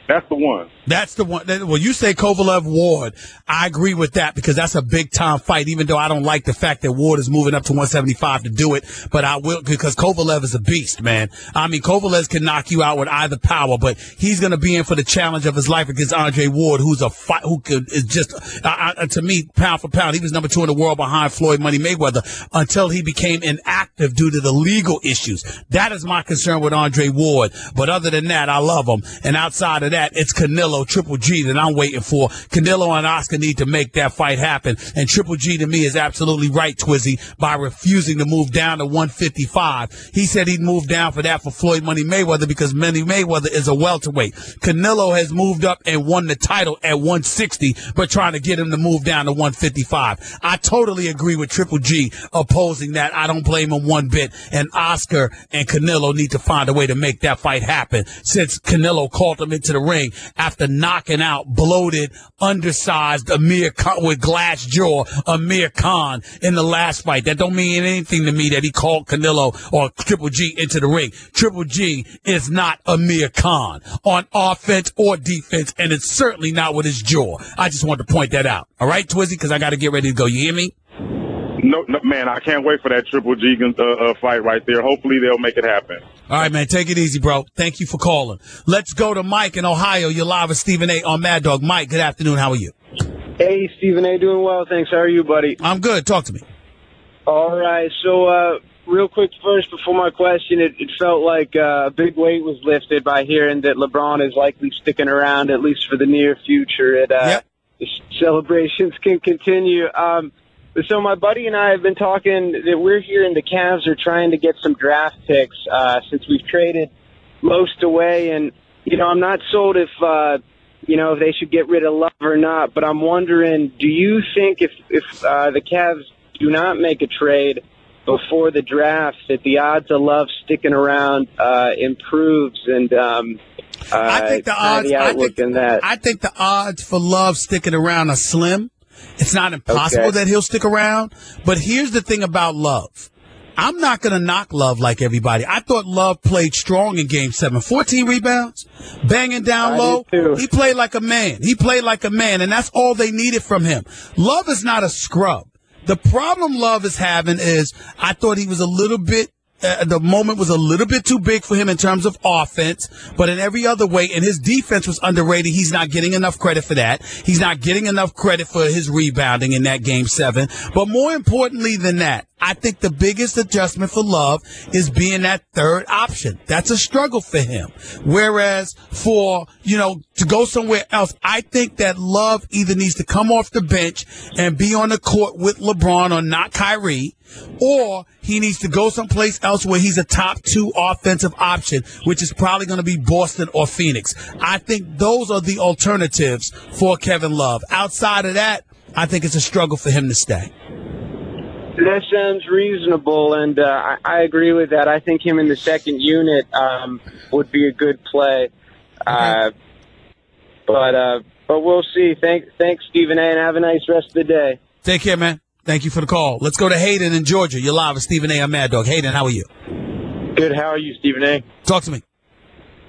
That's the one. That's the one. Well, you say Kovalev Ward. I agree with that because that's a big time fight, even though I don't like the fact that Ward is moving up to 175 to do it. But I will because Kovalev is a beast, man. I mean, Kovalev can knock you out with either power, but he's going to be in for the challenge of his life against Andre Ward, who's is just, to me, pound for pound. He was number 2 in the world behind Floyd Money Mayweather until he became inactive due to the legal issues. That is my concern with Andre Ward. But other than that, I love him. And outside of that, it's Canelo, Triple G that I'm waiting for. Canelo and Oscar need to make that fight happen. And Triple G to me is absolutely right, Twizzy, by refusing to move down to 155. He said he'd move down for that for Floyd Money Mayweather because Money Mayweather is a welterweight. Canelo has moved up and won the title at 160, but trying to get him to move down to 155. I totally agree with Triple G opposing that. I don't blame him one bit. And Oscar and Canelo need to find a way to make that fight happen since Canelo called him into the ring after knocking out bloated, undersized Amir Khan with glass jaw Amir Khan in the last fight. That don't mean anything to me that he called Canelo or Triple G into the ring. Triple G is not Amir Khan on offense or defense, and it's certainly not with his jaw. I just wanted to point that out. All right, Twizzy, because I got to get ready to go. You hear me? No, man, I can't wait for that Triple G fight right there. Hopefully they'll make it happen. All right, man, take it easy, bro. Thank you for calling. Let's go to Mike in Ohio. You're live with Stephen A. on Mad Dog. Mike, good afternoon. How are you? Hey, Stephen A. Doing well, thanks. How are you, buddy? I'm good. Talk to me. All right, so real quick first, before my question, it felt like a big weight was lifted by hearing that LeBron is likely sticking around, at least for the near future. The celebrations can continue. So my buddy and I have been talking that we're hearing the Cavs are trying to get some draft picks since we've traded most away. And, I'm not sold if they should get rid of Love or not. But I'm wondering, do you think if the Cavs do not make a trade before the draft, that the odds of Love sticking around improves? And I think the odds for Love sticking around are slim. It's not impossible that he'll stick around. But here's the thing about Love. I'm not going to knock Love like everybody. I thought Love played strong in Game 7. 14 rebounds, banging down low. He played like a man. And that's all they needed from him. Love is not a scrub. The problem Love is having is I thought he was a little bit the moment was a little bit too big for him in terms of offense, but in every other way, and his defense was underrated. He's not getting enough credit for that. He's not getting enough credit for his rebounding in that Game 7. But more importantly than that, I think the biggest adjustment for Love is being that third option. That's a struggle for him. Whereas for, to go somewhere else, I think that Love either needs to come off the bench and be on the court with LeBron or not Kyrie, or he needs to go someplace else where he's a top 2 offensive option, which is probably going to be Boston or Phoenix. I think those are the alternatives for Kevin Love. Outside of that, I think it's a struggle for him to stay. That sounds reasonable, and I agree with that. I think him in the second unit would be a good play. But we'll see. Thanks, Stephen A., and have a nice rest of the day. Take care, man. Thank you for the call. Let's go to Hayden in Georgia. You're live with Stephen A. on Mad Dog. Hayden, how are you? Good. How are you, Stephen A.? Talk to me.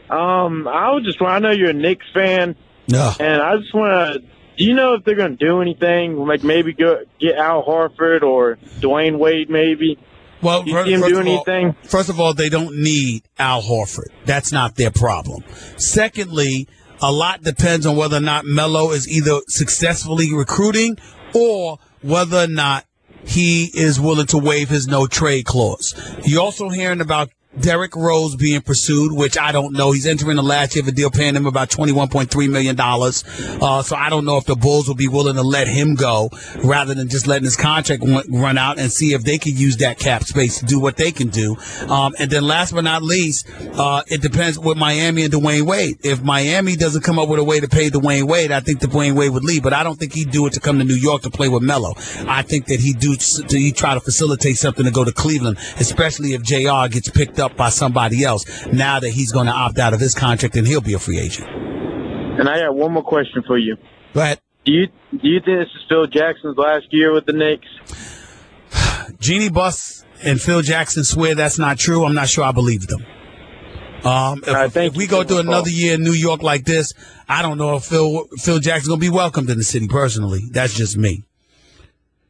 I know you're a Knicks fan. No. And I just want to, do you know if they're going to do anything? Like maybe get Al Horford or Dwayne Wade maybe? Well, do you see him do anything? First of all, they don't need Al Horford. That's not their problem. Secondly, a lot depends on whether or not Melo is either successfully recruiting or whether or not he is willing to waive his no-trade clause. You're also hearing about Derrick Rose being pursued, which I don't know. He's entering the last year of a deal paying him about $21.3 million. So I don't know if the Bulls will be willing to let him go rather than just letting his contract run out and see if they can use that cap space to do what they can do. And then last but not least, it depends with Miami and Dwayne Wade. If Miami doesn't come up with a way to pay Dwayne Wade, I think Dwayne Wade would leave. But I don't think he'd do it to come to New York to play with Melo. I think that he'd try to facilitate something to go to Cleveland, especially if JR gets picked up by somebody else now that he's going to opt out of his contract and he'll be a free agent. And I got one more question for you. Go ahead. Do you think this is Phil Jackson's last year with the Knicks? Jeannie Buss and Phil Jackson swear that's not true. I'm not sure I believe them. If we go through another year in New York like this, I don't know if Phil Jackson's going to be welcomed in the city personally. That's just me.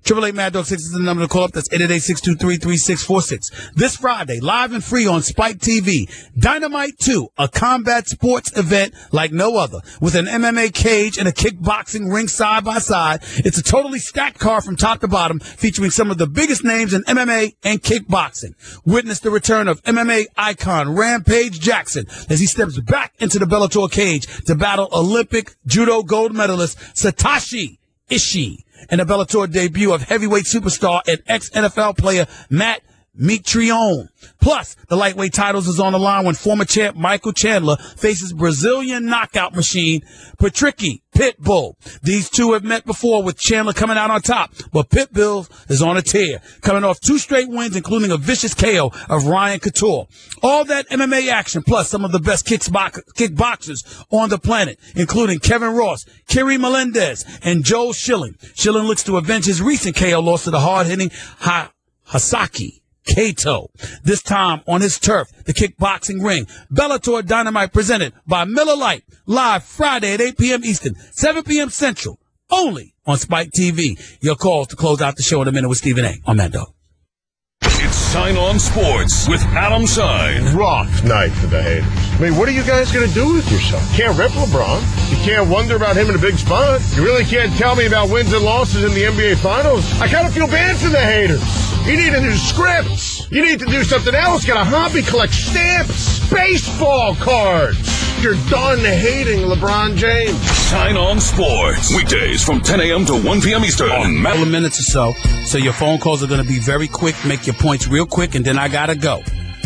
888 Mad Dog 6 is the number to call up. That's 888-623-3646. This Friday, live and free on Spike TV, Dynamite 2, a combat sports event like no other, with an MMA cage and a kickboxing ring side by side. It's a totally stacked card from top to bottom, featuring some of the biggest names in MMA and kickboxing. Witness the return of MMA icon Rampage Jackson as he steps back into the Bellator cage to battle Olympic judo gold medalist Satoshi Ishii, and the Bellator debut of heavyweight superstar and ex-NFL player Matt Mitrione. Plus, the lightweight titles is on the line when former champ Michael Chandler faces Brazilian knockout machine Patrick Pitbull. These two have met before, with Chandler coming out on top, but Pitbull is on a tear, coming off 2 straight wins, including a vicious KO of Ryan Couture. All that MMA action, plus some of the best kickboxers on the planet, including Kevin Ross, Kiri Melendez, and Joe Schilling. Schilling looks to avenge his recent KO loss to the hard-hitting Hasaki Kato, this time on his turf, the kickboxing ring. Bellator Dynamite presented by Miller Lite, live Friday at 8 p.m. Eastern, 7 p.m. Central, only on Spike TV. Your calls to close out the show in a minute with Stephen A. on Mad Dog. It's Sign On Sports with Adam Sign. Rough night for the haters. I mean, what are you guys going to do with yourself? Can't rip LeBron. You can't wonder about him in a big spot. You really can't tell me about wins and losses in the NBA Finals. I kind of feel bad for the haters. You need to do scripts. You need to do something else. Get a hobby, collect stamps, baseball cards. You're done hating LeBron James. Sign On Sports. Weekdays from 10 a.m. to 1 p.m. Eastern. A couple of minutes or so. So your phone calls are going to be very quick. Make your points real quick, and then I got to go.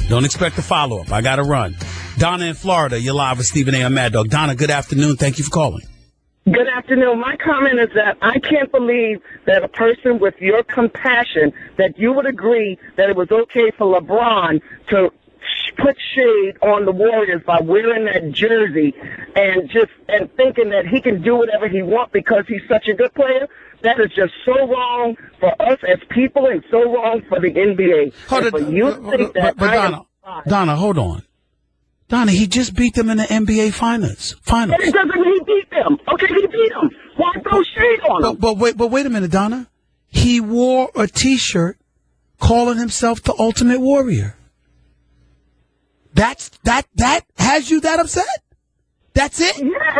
Don't expect a follow-up. I got to run. Donna in Florida, you're live with Stephen A. on Mad Dog. Donna, good afternoon. Thank you for calling. Good afternoon. My comment is that I can't believe that a person with your compassion, that you would agree that it was okay for LeBron to put shade on the Warriors by wearing that jersey and thinking that he can do whatever he wants because he's such a good player. That is just so wrong for us as people and so wrong for the NBA. Donna, hold on. Donna, he just beat them in the NBA Finals. It doesn't mean he beat them. Okay, he beat them. Why throw shade on him? But wait a minute, Donna. He wore a T-shirt calling himself the Ultimate Warrior. That has you that upset? That's it? Yeah.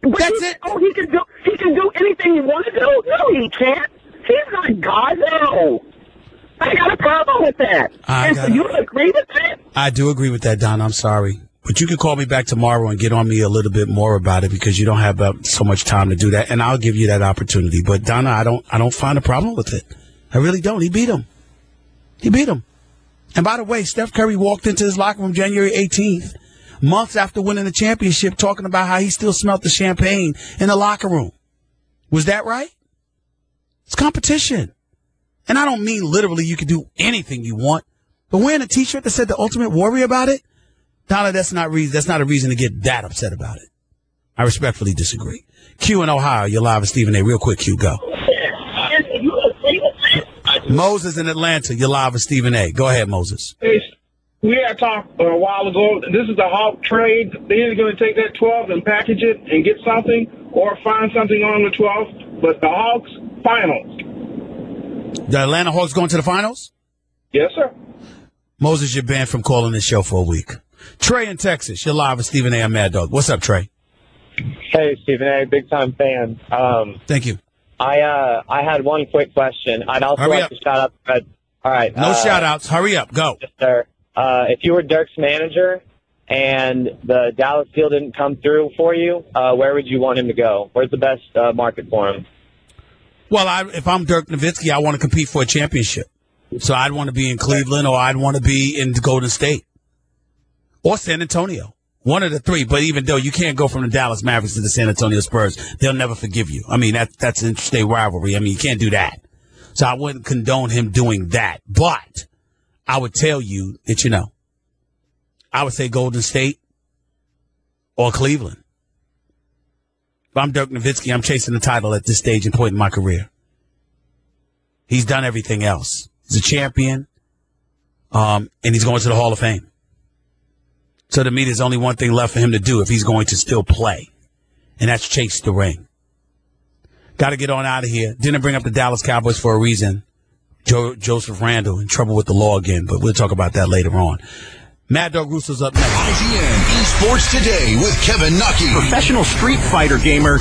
That's it? Oh, he can do anything he wants to do? No, he can't. He's not God, no. I got a problem with that. You agree with that? I do agree with that, Donna. I'm sorry. But you can call me back tomorrow and get on me a little bit more about it because you don't have so much time to do that, and I'll give you that opportunity. But, Donna, I don't find a problem with it. I really don't. He beat him. And by the way, Steph Curry walked into his locker room January 18th, months after winning the championship, talking about how he still smelled the champagne in the locker room. Was that right? It's competition. And I don't mean literally you can do anything you want. But wearing a T-shirt that said the Ultimate Warrior about it, Donna, that's not a reason to get that upset about it. I respectfully disagree. Q in Ohio, you're live with Stephen A. Real quick, Q, go. Moses in Atlanta, you're live with Stephen A. Go ahead, Moses. We had talked a while ago. This is the Hawk trade. They're either going to take that 12 and package it and get something or find something on the 12. But the Hawks, finals. The Atlanta Hawks going to the finals? Yes, sir. Moses, you're banned from calling this show for a week. Trey in Texas, you're live with Stephen A. on Mad Dog. What's up, Trey? Hey, Stephen A., big-time fan. Thank you. I had one quick question. I'd also like to shout out. All right. No shout-outs. Hurry up. Go. Yes, sir. If you were Dirk's manager and the Dallas deal didn't come through for you, where would you want him to go? Where's the best market for him? Well, if I'm Dirk Nowitzki, I want to compete for a championship. So I'd want to be in Cleveland or I'd want to be in Golden State or San Antonio. One of the three. But even though you can't go from the Dallas Mavericks to the San Antonio Spurs, they'll never forgive you. I mean, that's an interstate rivalry. I mean, you can't do that. So I wouldn't condone him doing that. But I would tell you that, I would say Golden State or Cleveland. If I'm Dirk Nowitzki, I'm chasing the title at this stage and point in my career. He's done everything else. He's a champion, and he's going to the Hall of Fame. So to me, there's only one thing left for him to do if he's going to still play, and that's chase the ring. Got to get on out of here. Didn't bring up the Dallas Cowboys for a reason. Joseph Randle in trouble with the law again, but we'll talk about that later on. Mad Dog Russo's up next. IGN Esports Today with Kevin Nucky. Professional Street Fighter gamer